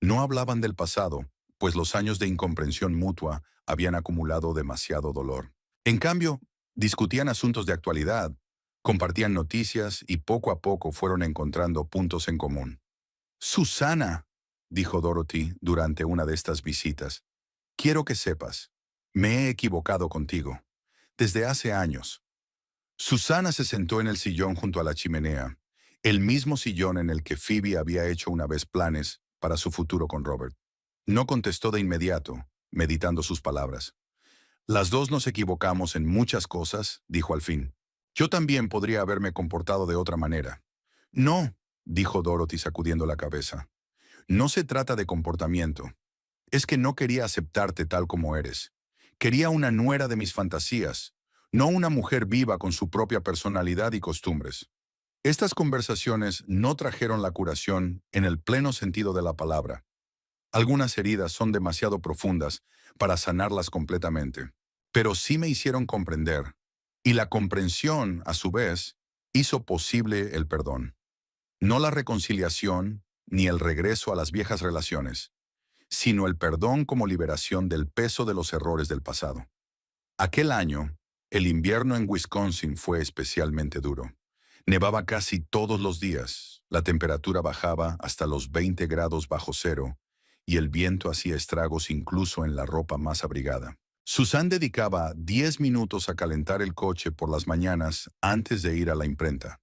No hablaban del pasado, pues los años de incomprensión mutua habían acumulado demasiado dolor. En cambio, discutían asuntos de actualidad, compartían noticias y poco a poco fueron encontrando puntos en común. «Susana», dijo Dorothy durante una de estas visitas, «quiero que sepas, me he equivocado contigo. Desde hace años». Susana se sentó en el sillón junto a la chimenea, el mismo sillón en el que Phoebe había hecho una vez planes para su futuro con Robert. No contestó de inmediato, meditando sus palabras. «Las dos nos equivocamos en muchas cosas», dijo al fin. «Yo también podría haberme comportado de otra manera». «No», dijo Dorothy sacudiendo la cabeza. «No se trata de comportamiento. Es que no quería aceptarte tal como eres. Quería una nuera de mis fantasías, no una mujer viva con su propia personalidad y costumbres». Estas conversaciones no trajeron la curación en el pleno sentido de la palabra. Algunas heridas son demasiado profundas para sanarlas completamente, pero sí me hicieron comprender, y la comprensión, a su vez, hizo posible el perdón. No la reconciliación ni el regreso a las viejas relaciones, sino el perdón como liberación del peso de los errores del pasado. Aquel año, el invierno en Wisconsin fue especialmente duro. Nevaba casi todos los días, la temperatura bajaba hasta los 20 grados bajo cero y el viento hacía estragos incluso en la ropa más abrigada. Susan dedicaba 10 minutos a calentar el coche por las mañanas antes de ir a la imprenta,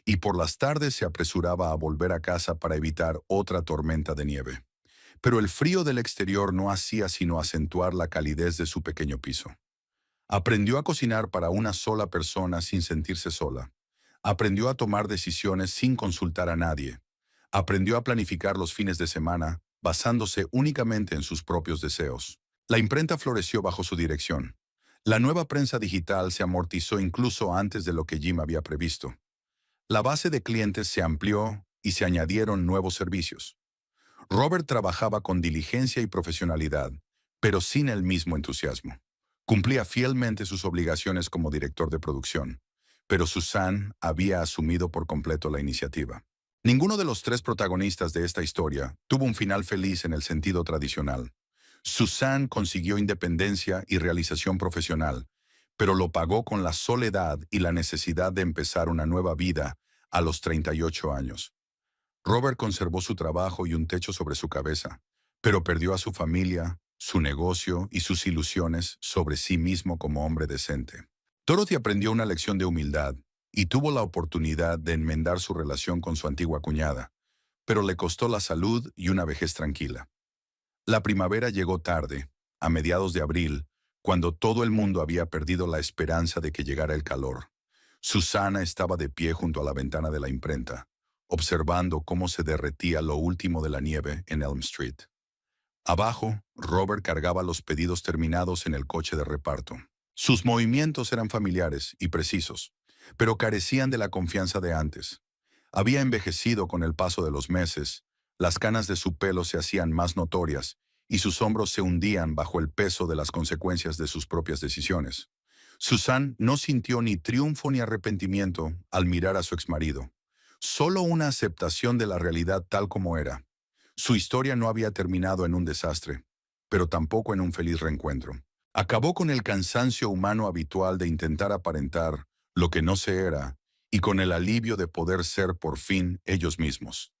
y por las tardes se apresuraba a volver a casa para evitar otra tormenta de nieve. Pero el frío del exterior no hacía sino acentuar la calidez de su pequeño piso. Aprendió a cocinar para una sola persona sin sentirse sola. Aprendió a tomar decisiones sin consultar a nadie. Aprendió a planificar los fines de semana basándose únicamente en sus propios deseos. La imprenta floreció bajo su dirección. La nueva prensa digital se amortizó incluso antes de lo que Jim había previsto. La base de clientes se amplió y se añadieron nuevos servicios. Robert trabajaba con diligencia y profesionalidad, pero sin el mismo entusiasmo. Cumplía fielmente sus obligaciones como director de producción, pero Susan había asumido por completo la iniciativa. Ninguno de los tres protagonistas de esta historia tuvo un final feliz en el sentido tradicional. Susan consiguió independencia y realización profesional, pero lo pagó con la soledad y la necesidad de empezar una nueva vida a los 38 años. Robert conservó su trabajo y un techo sobre su cabeza, pero perdió a su familia, su negocio y sus ilusiones sobre sí mismo como hombre decente. Dorothy aprendió una lección de humildad y tuvo la oportunidad de enmendar su relación con su antigua cuñada, pero le costó la salud y una vejez tranquila. La primavera llegó tarde, a mediados de abril, cuando todo el mundo había perdido la esperanza de que llegara el calor. Susana estaba de pie junto a la ventana de la imprenta, observando cómo se derretía lo último de la nieve en Elm Street. Abajo, Robert cargaba los pedidos terminados en el coche de reparto. Sus movimientos eran familiares y precisos, pero carecían de la confianza de antes. Había envejecido con el paso de los meses, las canas de su pelo se hacían más notorias y sus hombros se hundían bajo el peso de las consecuencias de sus propias decisiones. Susan no sintió ni triunfo ni arrepentimiento al mirar a su exmarido, solo una aceptación de la realidad tal como era. Su historia no había terminado en un desastre, pero tampoco en un feliz reencuentro. Acabó con el cansancio humano habitual de intentar aparentar lo que no se era y con el alivio de poder ser por fin ellos mismos.